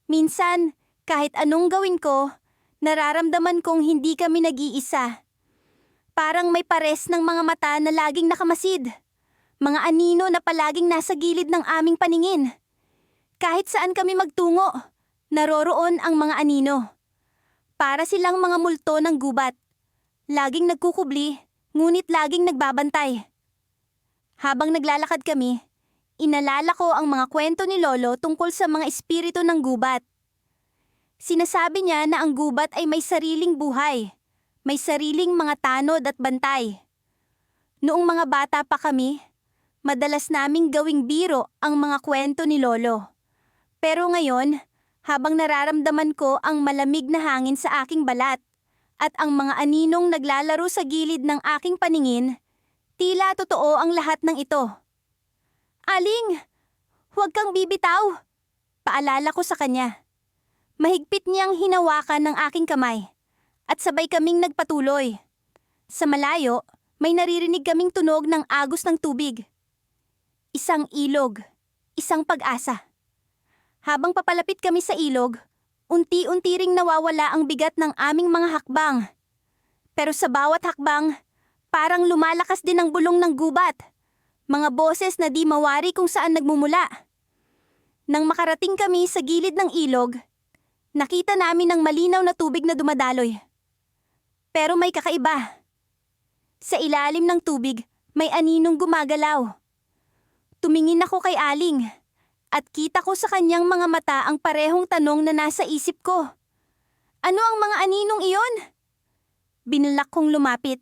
Minsan, kahit anong gawin ko, nararamdaman kong hindi kami nag-iisa. Parang may pares ng mga mata na laging nakamasid. Mga anino na palaging nasa gilid ng aming paningin. Kahit saan kami magtungo, naroroon ang mga anino. Para silang mga multo ng gubat. Laging nagkukubli, ngunit laging nagbabantay. Habang naglalakad kami, inalala ko ang mga kwento ni Lolo tungkol sa mga espiritu ng gubat. Sinasabi niya na ang gubat ay may sariling buhay, may sariling mga tanod at bantay. Noong mga bata pa kami, madalas naming gawing biro ang mga kwento ni Lolo. Pero ngayon, habang nararamdaman ko ang malamig na hangin sa aking balat at ang mga aninong naglalaro sa gilid ng aking paningin, tila totoo ang lahat ng ito. Aling, huwag kang bibitaw, paalala ko sa kanya. Mahigpit niyang hinawakan ng aking kamay at sabay kaming nagpatuloy. Sa malayo, may naririnig kaming tunog ng agos ng tubig. Isang ilog, isang pag-asa. Habang papalapit kami sa ilog, unti-unti ring nawawala ang bigat ng aming mga hakbang. Pero sa bawat hakbang, parang lumalakas din ang bulong ng gubat. Mga boses na di mawari kung saan nagmumula. Nang makarating kami sa gilid ng ilog, nakita namin ang malinaw na tubig na dumadaloy. Pero may kakaiba. Sa ilalim ng tubig, may aninong gumagalaw. Tumingin ako kay Aling at kita ko sa kanyang mga mata ang parehong tanong na nasa isip ko. Ano ang mga aninong iyon? Binalak kong lumapit,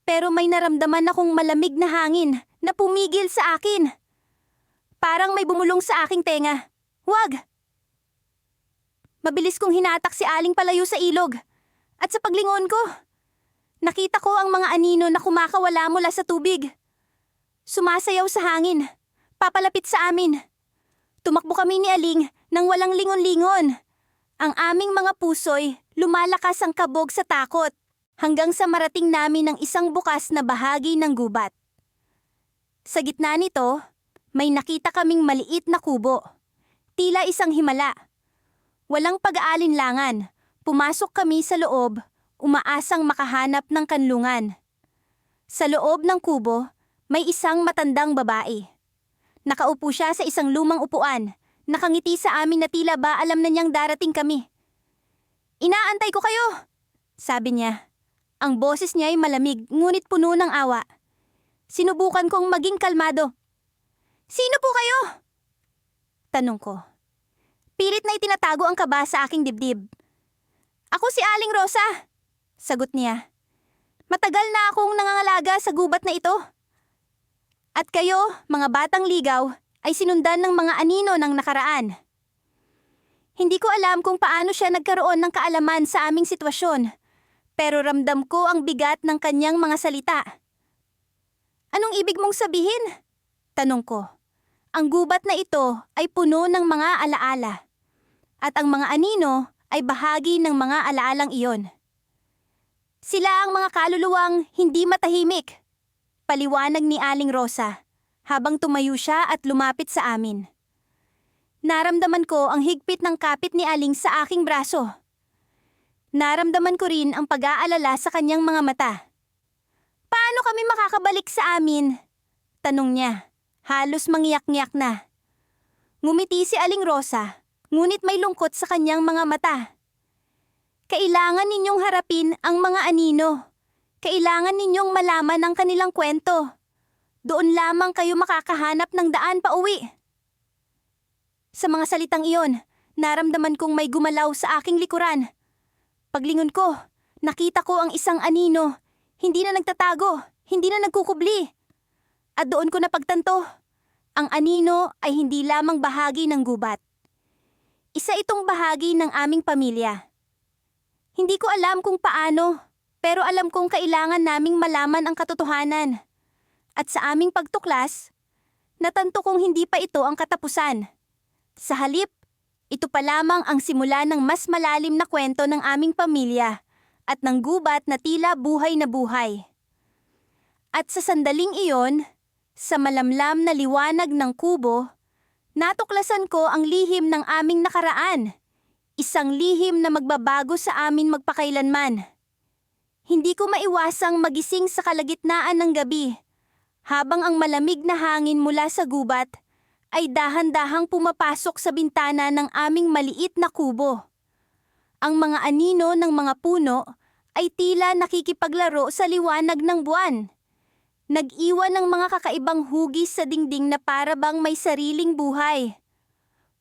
pero may naramdaman akong malamig na hangin na pumigil sa akin. Parang may bumulong sa aking tenga. Huwag! Mabilis kong hinatak si Aling palayo sa ilog at sa paglingon ko, nakita ko ang mga anino na kumakawala mula sa tubig. Sumasayaw sa hangin, papalapit sa amin. Tumakbo kami ni Aling nang walang lingon-lingon. Ang aming mga puso'y lumalakas ang kabog sa takot hanggang sa marating namin ang isang bukas na bahagi ng gubat. Sa gitna nito, may nakita kaming maliit na kubo. Tila isang himala. Walang pag-aalinlangan, pumasok kami sa loob, umaasang makahanap ng kanlungan. Sa loob ng kubo, may isang matandang babae. Nakaupo siya sa isang lumang upuan, nakangiti sa amin na tila ba alam na niyang darating kami. Inaantay ko kayo, sabi niya. Ang boses niya ay malamig ngunit puno ng awa. Sinubukan kong maging kalmado. Sino po kayo? Tanong ko. Pilit na itinatago ang kaba sa aking dibdib. Ako si Aling Rosa, sagot niya. Matagal na akong nangangalaga sa gubat na ito. At kayo, mga batang ligaw, ay sinundan ng mga anino ng nakaraan. Hindi ko alam kung paano siya nagkaroon ng kaalaman sa aming sitwasyon, pero ramdam ko ang bigat ng kanyang mga salita. Anong ibig mong sabihin? Tanong ko. Ang gubat na ito ay puno ng mga alaala. At ang mga anino ay bahagi ng mga alaalang iyon. Sila ang mga kaluluwang hindi matahimik. Paliwanag ni Aling Rosa, habang tumayo siya at lumapit sa amin. Naramdaman ko ang higpit ng kapit ni Aling sa aking braso. Naramdaman ko rin ang pag-aalala sa kanyang mga mata. Paano kami makakabalik sa amin? Tanong niya, halos mangiyak-ngiyak na. Ngumiti si Aling Rosa, ngunit may lungkot sa kanyang mga mata. Kailangan ninyong harapin ang mga anino. Kailangan ninyong malaman ang kanilang kwento. Doon lamang kayo makakahanap ng daan pa uwi. Sa mga salitang iyon, naramdaman kong may gumalaw sa aking likuran. Paglingon ko, nakita ko ang isang anino. Hindi na nagtatago, hindi na nagkukubli. At doon ko napagtanto, ang anino ay hindi lamang bahagi ng gubat. Isa itong bahagi ng aming pamilya. Hindi ko alam kung paano, pero alam kong kailangan naming malaman ang katotohanan. At sa aming pagtuklas, natanto kong hindi pa ito ang katapusan. Sa halip, ito pa lamang ang simula ng mas malalim na kwento ng aming pamilya at ng gubat na tila buhay na buhay. At sa sandaling iyon, sa malamlam na liwanag ng kubo, natuklasan ko ang lihim ng aming nakaraan. Isang lihim na magbabago sa amin magpakailanman. Hindi ko maiwasang magising sa kalagitnaan ng gabi, habang ang malamig na hangin mula sa gubat ay dahan-dahang pumapasok sa bintana ng aming maliit na kubo. Ang mga anino ng mga puno ay tila nakikipaglaro sa liwanag ng buwan. Nag-iwan ng mga kakaibang hugis sa dingding na para bang may sariling buhay.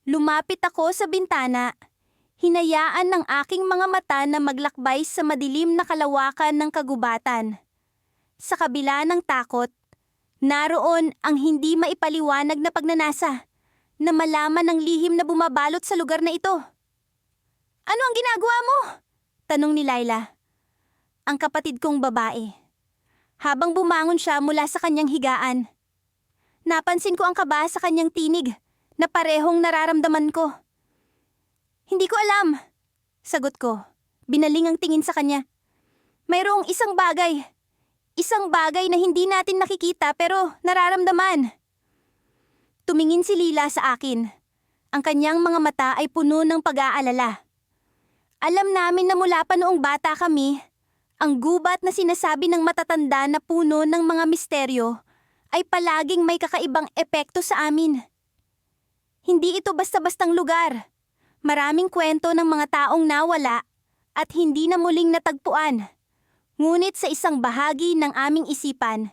Lumapit ako sa bintana. Hinayaan ng aking mga mata na maglakbay sa madilim na kalawakan ng kagubatan. Sa kabila ng takot, naroon ang hindi maipaliwanag na pagnanasa na malaman ang lihim na bumabalot sa lugar na ito. Ano ang ginagawa mo? Tanong ni Laila, ang kapatid kong babae. Habang bumangon siya mula sa kanyang higaan, napansin ko ang kaba sa kanyang tinig na parehong nararamdaman ko. Hindi ko alam, sagot ko. Binaling ang tingin sa kanya. Mayroong isang bagay na hindi natin nakikita pero nararamdaman. Tumingin si Lila sa akin. Ang kanyang mga mata ay puno ng pag-aalala. Alam namin na mula pa noong bata kami, ang gubat na sinasabi ng matatanda na puno ng mga misteryo ay palaging may kakaibang epekto sa amin. Hindi ito basta-bastang lugar. Maraming kwento ng mga taong nawala at hindi na muling natagpuan. Ngunit sa isang bahagi ng aming isipan,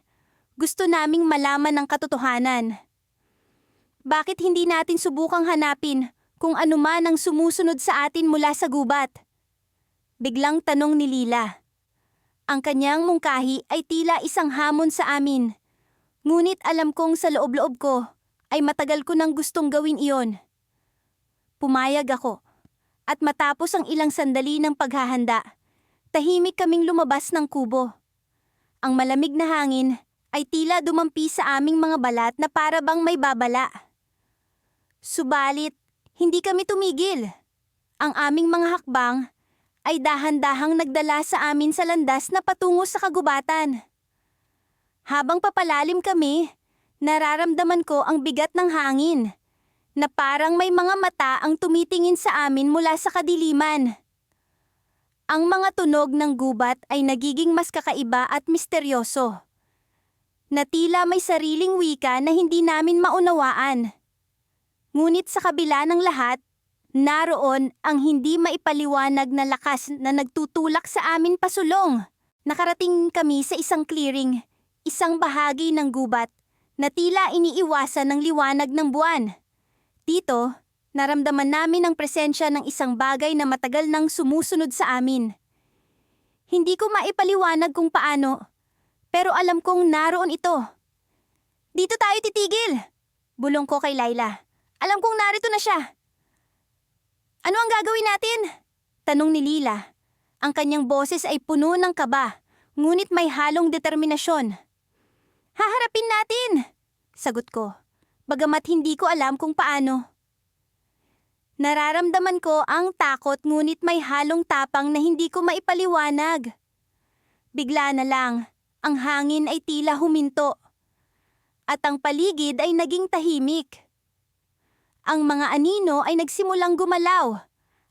gusto naming malaman ang katotohanan. Bakit hindi natin subukang hanapin kung ano man ang sumusunod sa atin mula sa gubat? Biglang tanong ni Lila. Ang kanyang mungkahi ay tila isang hamon sa amin. Ngunit alam kong sa loob-loob ko ay matagal ko nang gustong gawin iyon. Pumayag ako, at matapos ang ilang sandali ng paghahanda, tahimik kaming lumabas ng kubo. Ang malamig na hangin ay tila dumampi sa aming mga balat na para bang may babala. Subalit, hindi kami tumigil. Ang aming mga hakbang ay dahan-dahang nagdala sa amin sa landas na patungo sa kagubatan. Habang papalalim kami, nararamdaman ko ang bigat ng hangin, na parang may mga mata ang tumitingin sa amin mula sa kadiliman. Ang mga tunog ng gubat ay nagiging mas kakaiba at misteryoso, na tila may sariling wika na hindi namin maunawaan. Ngunit sa kabila ng lahat, naroon ang hindi maipaliwanag na lakas na nagtutulak sa amin pasulong. Nakarating kami sa isang clearing, isang bahagi ng gubat, na tila iniiwasan ng liwanag ng buwan. Dito, naramdaman namin ang presensya ng isang bagay na matagal nang sumusunod sa amin. Hindi ko maipaliwanag kung paano, pero alam kong naroon ito. Dito tayo titigil, bulong ko kay Laila. Alam kong narito na siya. Ano ang gagawin natin? Tanong ni Lila. Ang kanyang boses ay puno ng kaba, ngunit may halong determinasyon. Haharapin natin, sagot ko. Bagamat hindi ko alam kung paano. Nararamdaman ko ang takot ngunit may halong tapang na hindi ko maipaliwanag. Bigla na lang, Ang hangin ay tila huminto, at ang paligid ay naging tahimik. Ang mga anino ay nagsimulang gumalaw,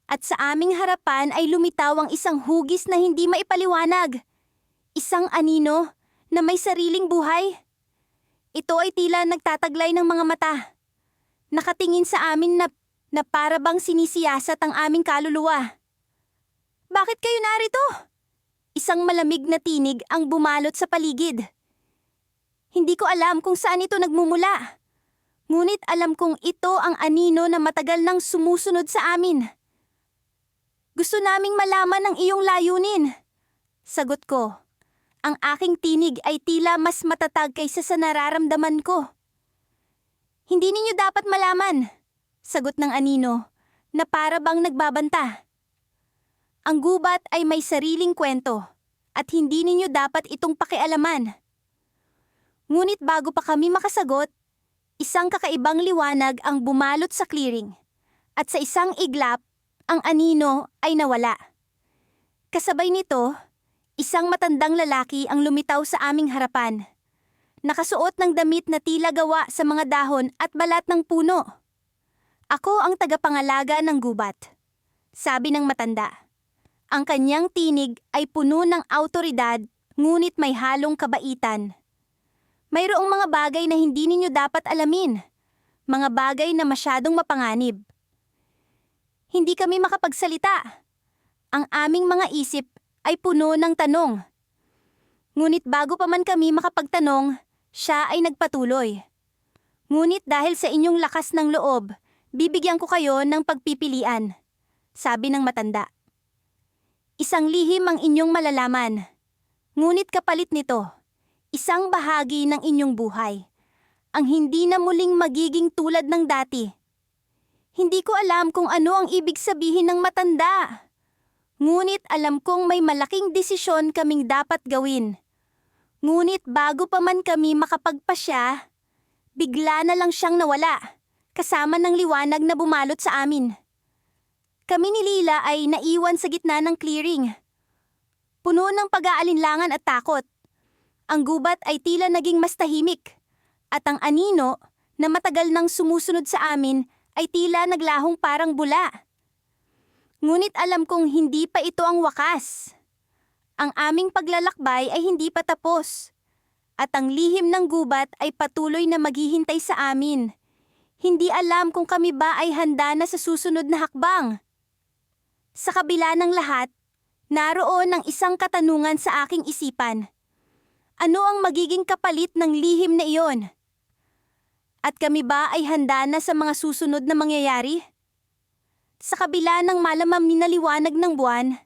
at sa aming harapan ay lumitaw ang isang hugis na hindi maipaliwanag. Isang anino na may sariling buhay. Ito ay tila nagtataglay ng mga mata. Nakatingin sa amin na para bang sinisiyasat ang aming kaluluwa. Bakit kayo narito? Isang malamig na tinig ang bumalot sa paligid. Hindi ko alam kung saan ito nagmumula. Ngunit alam kong ito ang anino na matagal nang sumusunod sa amin. Gusto naming malaman ang iyong layunin. Sagot ko. Ang aking tinig ay tila mas matatag kaysa sa nararamdaman ko. Hindi ninyo dapat malaman, sagot ng anino, na para bang nagbabanta. Ang gubat ay may sariling kwento, at hindi ninyo dapat itong pakialaman. Ngunit bago pa kami makasagot, isang kakaibang liwanag ang bumalot sa clearing, at sa isang iglap, ang anino ay nawala. Kasabay nito, isang matandang lalaki ang lumitaw sa aming harapan. Nakasuot ng damit na tila gawa sa mga dahon at balat ng puno. Ako ang tagapangalaga ng gubat, sabi ng matanda. Ang kanyang tinig ay puno ng awtoridad, ngunit may halong kabaitan. Mayroong mga bagay na hindi ninyo dapat alamin, mga bagay na masyadong mapanganib. Hindi kami makapagsalita. Ang aming mga isip ay puno ng tanong. Ngunit bago pa man kami makapagtanong, siya ay nagpatuloy. Ngunit dahil sa inyong lakas ng loob, bibigyan ko kayo ng pagpipilian, sabi ng matanda. Isang lihim ang inyong malalaman, ngunit kapalit nito, isang bahagi ng inyong buhay, ang hindi na muling magiging tulad ng dati. Hindi ko alam kung ano ang ibig sabihin ng matanda. Ngunit alam kong may malaking desisyon kaming dapat gawin. Ngunit bago pa man kami makapagpasya, bigla na lang siyang nawala, kasama ng liwanag na bumalot sa amin. Kami ni Lila ay naiwan sa gitna ng clearing. Puno ng pag-aalinlangan at takot. Ang gubat ay tila naging mas tahimik, at ang anino na matagal nang sumusunod sa amin ay tila naglahong parang bula. Ngunit alam kong hindi pa ito ang wakas. Ang aming paglalakbay ay hindi pa tapos. At ang lihim ng gubat ay patuloy na maghihintay sa amin. Hindi alam kung kami ba ay handa na sa susunod na hakbang. Sa kabila ng lahat, naroon ang isang katanungan sa aking isipan. Ano ang magiging kapalit ng lihim na iyon? At kami ba ay handa na sa mga susunod na mangyayari? Sa kabila ng malamam na liwanag ng buwan,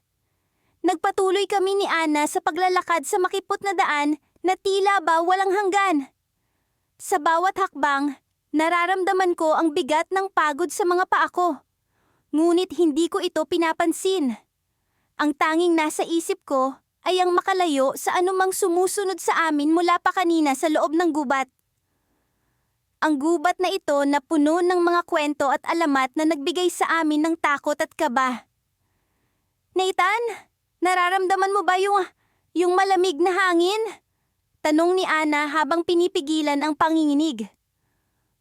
nagpatuloy kami ni Ana sa paglalakad sa makipot na daan na tila ba walang hanggan. Sa bawat hakbang, nararamdaman ko ang bigat ng pagod sa mga paa ko. Ngunit hindi ko ito pinapansin. Ang tanging nasa isip ko ay ang makalayo sa anumang sumusunod sa amin mula pa kanina sa loob ng gubat. Ang gubat na ito na puno ng mga kwento at alamat na nagbigay sa amin ng takot at kaba. Nathan, nararamdaman mo ba yung malamig na hangin? Tanong ni Ana habang pinipigilan ang panginginig.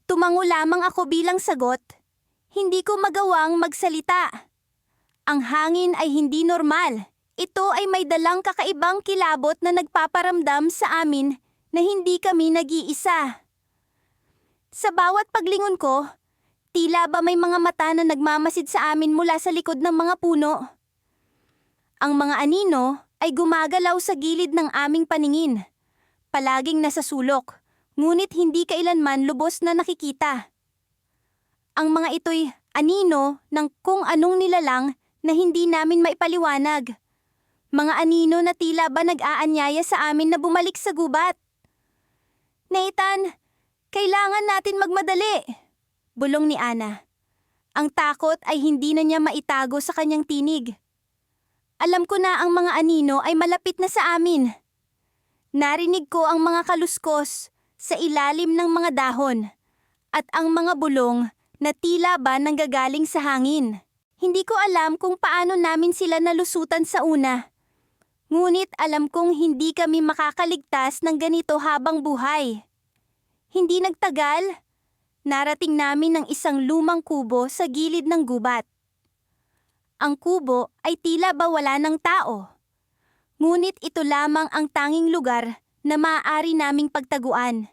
Tumango lamang ako bilang sagot. Hindi ko magawang magsalita. Ang hangin ay hindi normal. Ito ay may dalang kakaibang kilabot na nagpaparamdam sa amin na hindi kami nag-iisa. Sa bawat paglingon ko, tila ba may mga mata na nagmamasid sa amin mula sa likod ng mga puno. Ang mga anino ay gumagalaw sa gilid ng aming paningin, palaging nasa sulok, ngunit hindi kailanman lubos na nakikita. Ang mga ito'y anino ng kung anong nilalang na hindi namin maipaliwanag. Mga anino na tila ba nag-aanyaya sa amin na bumalik sa gubat. Nathan, kailangan natin magmadali, bulong ni Ana. Ang takot ay hindi na niya maitago sa kanyang tinig. Alam ko na ang mga anino ay malapit na sa amin. Narinig ko ang mga kaluskos sa ilalim ng mga dahon at ang mga bulong na tila ba nanggagaling sa hangin. Hindi ko alam kung paano namin sila nalusutan sa una. Ngunit alam kong hindi kami makakaligtas ng ganito habang buhay. Hindi nagtagal, narating namin ang isang lumang kubo sa gilid ng gubat. Ang kubo ay tila ba wala ng tao. Ngunit ito lamang ang tanging lugar na maaari naming pagtaguan.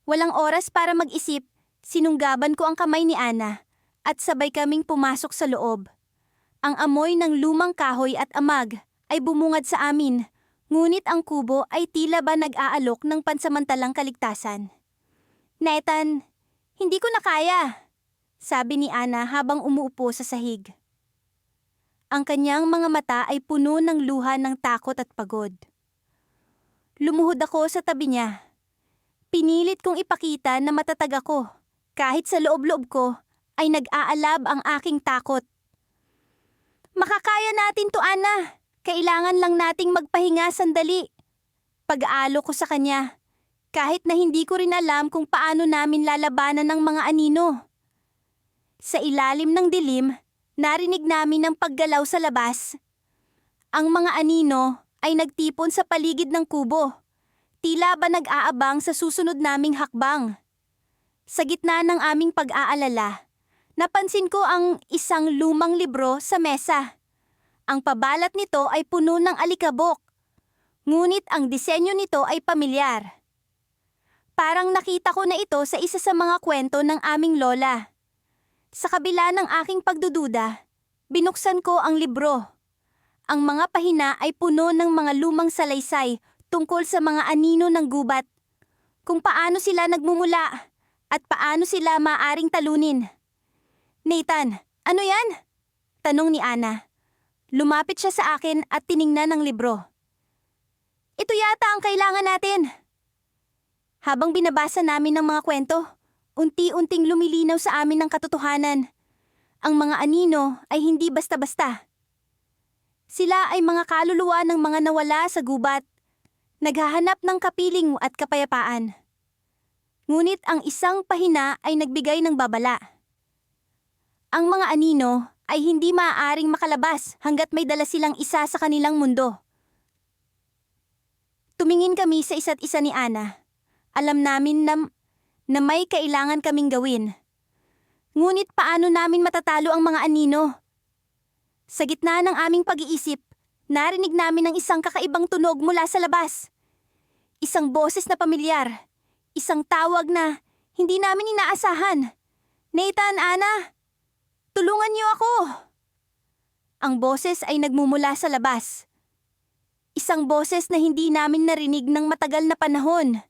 Walang oras para mag-isip, sinunggaban ko ang kamay ni Ana at sabay kaming pumasok sa loob. Ang amoy ng lumang kahoy at amag ay bumungad sa amin, ngunit ang kubo ay tila ba nag-aalok ng pansamantalang kaligtasan. Nathan, hindi ko na kaya, sabi ni Ana habang umuupo sa sahig. Ang kanyang mga mata ay puno ng luha ng takot at pagod. Lumuhod ako sa tabi niya. Pinilit kong ipakita na matatag ako, kahit sa loob-loob ko ay nag-aalab ang aking takot. Makakaya natin to, Ana. Kailangan lang nating magpahinga sandali. Pag-aalo ko sa kanya, kahit na hindi ko rin alam kung paano namin lalabanan ng mga anino. Sa ilalim ng dilim, narinig namin ang paggalaw sa labas. Ang mga anino ay nagtipon sa paligid ng kubo. Tila ba nag-aabang sa susunod naming hakbang. Sa gitna ng aming pag-aalala, napansin ko ang isang lumang libro sa mesa. Ang pabalat nito ay puno ng alikabok, ngunit ang disenyo nito ay pamilyar. Parang nakita ko na ito sa isa sa mga kwento ng aming lola. Sa kabila ng aking pagdududa, binuksan ko ang libro. Ang mga pahina ay puno ng mga lumang salaysay tungkol sa mga anino ng gubat, kung paano sila nagmumula at paano sila maaring talunin. Nathan, ano yan? Tanong ni Ana. Lumapit siya sa akin at tiningnan ang libro. Ito yata ang kailangan natin. Habang binabasa namin ang mga kwento, unti-unting lumilinaw sa amin ang katotohanan. Ang mga anino ay hindi basta-basta. Sila ay mga kaluluwa ng mga nawala sa gubat, naghahanap ng kapiling at kapayapaan. Ngunit ang isang pahina ay nagbigay ng babala. Ang mga anino ay hindi maaaring makalabas hanggat may dala silang isa sa kanilang mundo. Tumingin kami sa isa't isa ni Ana. Alam namin na may kailangan kaming gawin. Ngunit paano namin matatalo ang mga anino? Sa gitna ng aming pag-iisip, narinig namin ang isang kakaibang tunog mula sa labas. Isang boses na pamilyar. Isang tawag na hindi namin inaasahan. Nathan, Ana! Tulungan niyo ako! Ang boses ay nagmumula sa labas. Isang boses na hindi namin narinig ng matagal na panahon.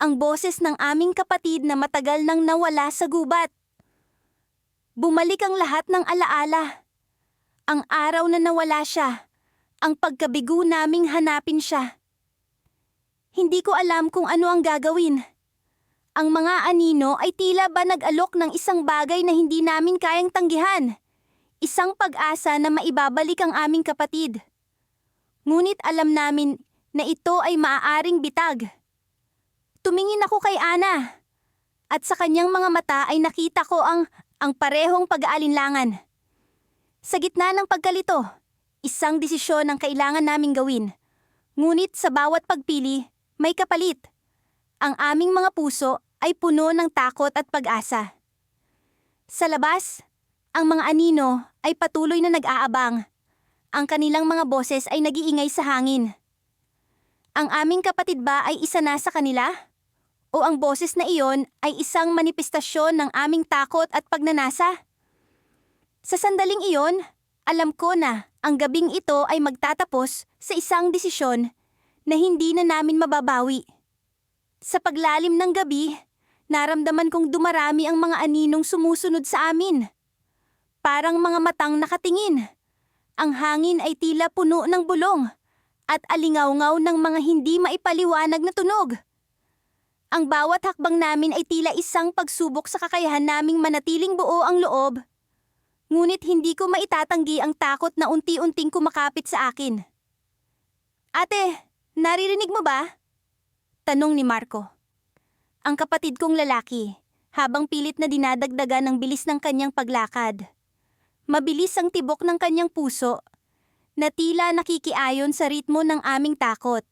Ang boses ng aming kapatid na matagal nang nawala sa gubat. Bumalik ang lahat ng alaala. Ang araw na nawala siya. Ang pagkabigo naming hanapin siya. Hindi ko alam kung ano ang gagawin. Ang mga anino ay tila ba nag-alok ng isang bagay na hindi namin kayang tanggihan. Isang pag-asa na maibabalik ang aming kapatid. Ngunit alam namin na ito ay maaaring bitag. Tumingin ako kay Ana. At sa kanyang mga mata ay nakita ko ang parehong pag-aalinlangan. Sa gitna ng pagkalito, isang desisyon ang kailangan naming gawin. Ngunit sa bawat pagpili, may kapalit. Ang aming mga puso ay puno ng takot at pag-asa. Sa labas, ang mga anino ay patuloy na nag-aabang. Ang kanilang mga boses ay nag-iingay sa hangin. Ang aming kapatid ba ay isa na sa kanila? O ang boses na iyon ay isang manifestasyon ng aming takot at pagnanasa? Sa sandaling iyon, alam ko na ang gabing ito ay magtatapos sa isang desisyon na hindi na namin mababawi. Sa paglalim ng gabi, naramdaman kong dumarami ang mga aninong sumusunod sa amin. Parang mga matang nakatingin. Ang hangin ay tila puno ng bulong at alingaw-ngaw ng mga hindi maipaliwanag na tunog. Ang bawat hakbang namin ay tila isang pagsubok sa kakayahan naming manatiling buo ang loob. Ngunit hindi ko maitatanggi ang takot na unti-unting kumakapit sa akin. Ate, naririnig mo ba? Tanong ni Marco. Ang kapatid kong lalaki, habang pilit na dinadagdagan ng bilis ng kanyang paglakad. Mabilis ang tibok ng kanyang puso. na tila nakikiayon sa ritmo ng aming takot.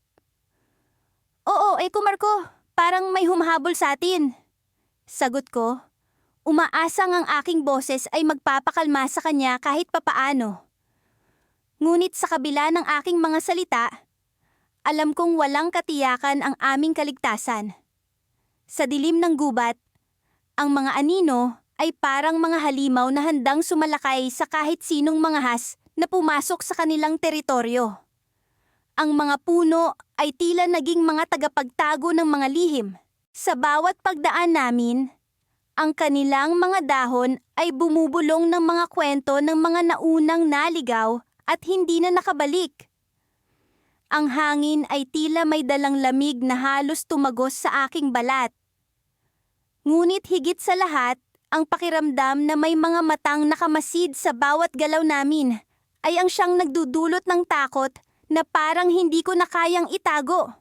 Oo, Eko Marco, parang may humahabol sa atin. Sagot ko, umaasang ang aking boses ay magpapakalma sa kanya kahit papaano. Ngunit sa kabila ng aking mga salita, alam kong walang katiyakan ang aming kaligtasan. Sa dilim ng gubat, ang mga anino ay parang mga halimaw na handang sumalakay sa kahit sinong mga has na pumasok sa kanilang teritoryo. Ang mga puno ay tila naging mga tagapagtago ng mga lihim. Sa bawat pagdaan namin, ang kanilang mga dahon ay bumubulong ng mga kwento ng mga naunang naligaw at hindi na nakabalik. Ang hangin ay tila may dalang lamig na halos tumagos sa aking balat. Ngunit higit sa lahat, ang pakiramdam na may mga matang nakamasid sa bawat galaw namin ay ang siyang nagdudulot ng takot na parang hindi ko na kayang itago.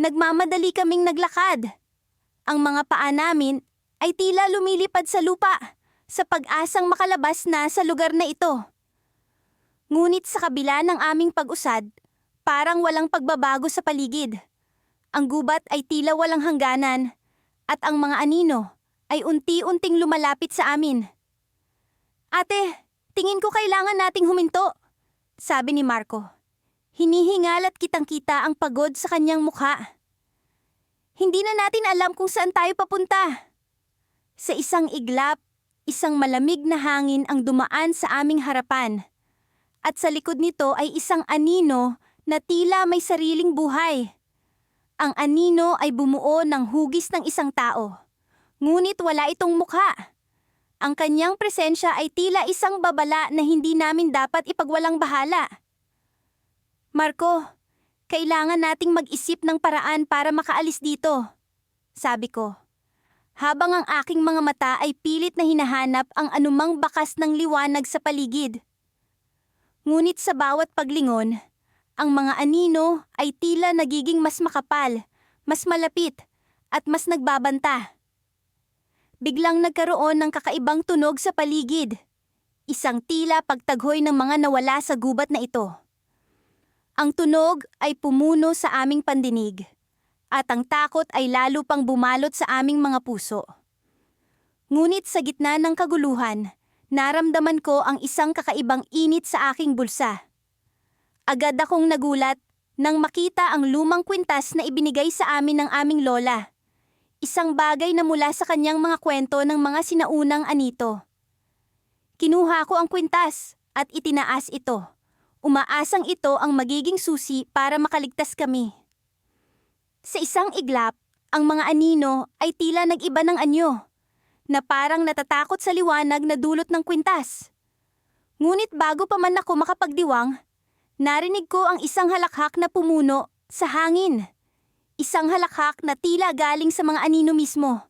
Nagmamadali kaming naglakad. Ang mga paa namin ay tila lumilipad sa lupa sa pag-asang makalabas na sa lugar na ito. Ngunit sa kabila ng aming pag-usad, parang walang pagbabago sa paligid. Ang gubat ay tila walang hangganan at ang mga anino ay unti-unting lumalapit sa amin. Ate, tingin ko kailangan nating huminto, sabi ni Marco. Hinihingal at kitang-kita ang pagod sa kanyang mukha. Hindi na natin alam kung saan tayo papunta. Sa isang iglap, isang malamig na hangin ang dumaan sa aming harapan. At sa likod nito ay isang anino na tila may sariling buhay. Ang anino ay bumuo ng hugis ng isang tao. Ngunit wala itong mukha. Ang kanyang presensya ay tila isang babala na hindi namin dapat ipagwalang bahala. Marco, kailangan nating mag-isip ng paraan para makaalis dito, sabi ko. Habang ang aking mga mata ay pilit na hinahanap ang anumang bakas ng liwanag sa paligid. Ngunit sa bawat paglingon, ang mga anino ay tila nagiging mas makapal, mas malapit, at mas nagbabanta. Biglang nagkaroon ng kakaibang tunog sa paligid. Isang tila pagtaghoy ng mga nawala sa gubat na ito. Ang tunog ay pumuno sa aming pandinig, at ang takot ay lalo pang bumalot sa aming mga puso. Ngunit sa gitna ng kaguluhan, naramdaman ko ang isang kakaibang init sa aking bulsa. Agad akong nagulat nang makita ang lumang kwintas na ibinigay sa amin ng aming lola. Isang bagay na mula sa kanyang mga kwento ng mga sinaunang anito. Kinuha ko ang kwintas at itinaas ito. Umaasang ito ang magiging susi para makaligtas kami. Sa isang iglap, ang mga anino ay tila nag-iba ng anyo, na parang natatakot sa liwanag na dulot ng kwintas. Ngunit bago pa man ako makapagdiwang, narinig ko ang isang halakhak na pumuno sa hangin. Isang halakhak na tila galing sa mga anino mismo.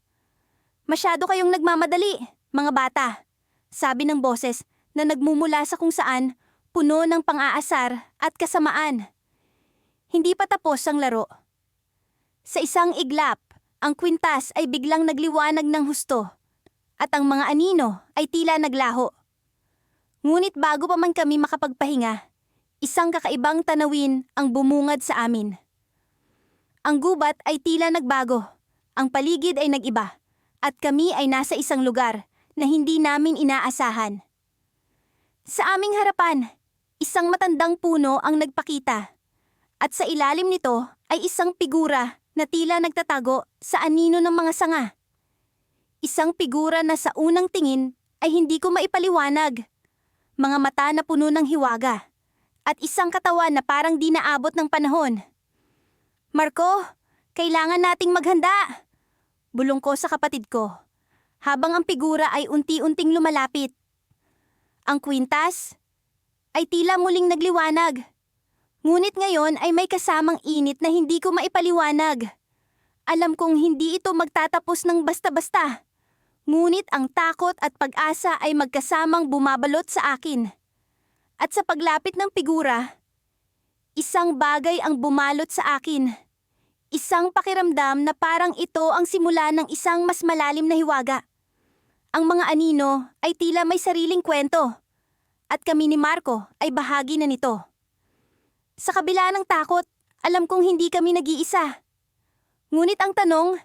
Masyado kayong nagmamadali, mga bata, sabi ng boses na nagmumula sa kung saan puno ng pang-aasar at kasamaan. Hindi pa tapos ang laro. Sa isang iglap, ang kwintas ay biglang nagliwanag ng husto at ang mga anino ay tila naglaho. Ngunit bago pa man kami makapagpahinga, isang kakaibang tanawin ang bumungad sa amin. Ang gubat ay tila nagbago, ang paligid ay nag-iba, at kami ay nasa isang lugar na hindi namin inaasahan. Sa aming harapan, isang matandang puno ang nagpakita, at sa ilalim nito ay isang figura na tila nagtatago sa anino ng mga sanga. Isang figura na sa unang tingin ay hindi ko maipaliwanag. Mga mata na puno ng hiwaga, at isang katawan na parang di naabot ng panahon. Marco, kailangan nating maghanda! Bulong ko sa kapatid ko, habang ang figura ay unti-unting lumalapit. Ang kwintas ay tila muling nagliwanag. Ngunit ngayon ay may kasamang init na hindi ko maipaliwanag. Alam kong hindi ito magtatapos ng basta-basta. Ngunit ang takot at pag-asa ay magkasamang bumabalot sa akin. At sa paglapit ng figura, isang bagay ang bumalot sa akin. Isang pakiramdam na parang ito ang simula ng isang mas malalim na hiwaga. Ang mga anino ay tila may sariling kwento. at kami ni Marco ay bahagi na nito. Sa kabila ng takot, alam kong hindi kami nag-iisa. Ngunit ang tanong,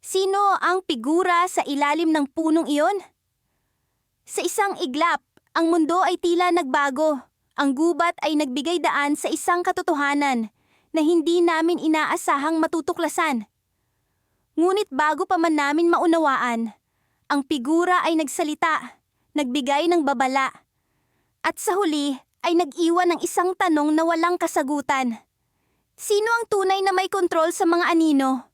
sino ang figura sa ilalim ng punong iyon? Sa isang iglap, ang mundo ay tila nagbago. Ang gubat ay nagbigay daan sa isang katotohanan na hindi namin inaasahang matutuklasan. Ngunit bago pa man namin maunawaan, ang figura ay nagsalita, nagbigay ng babala, at sa huli ay nag-iwan ng isang tanong na walang kasagutan. Sino ang tunay na may kontrol sa mga anino?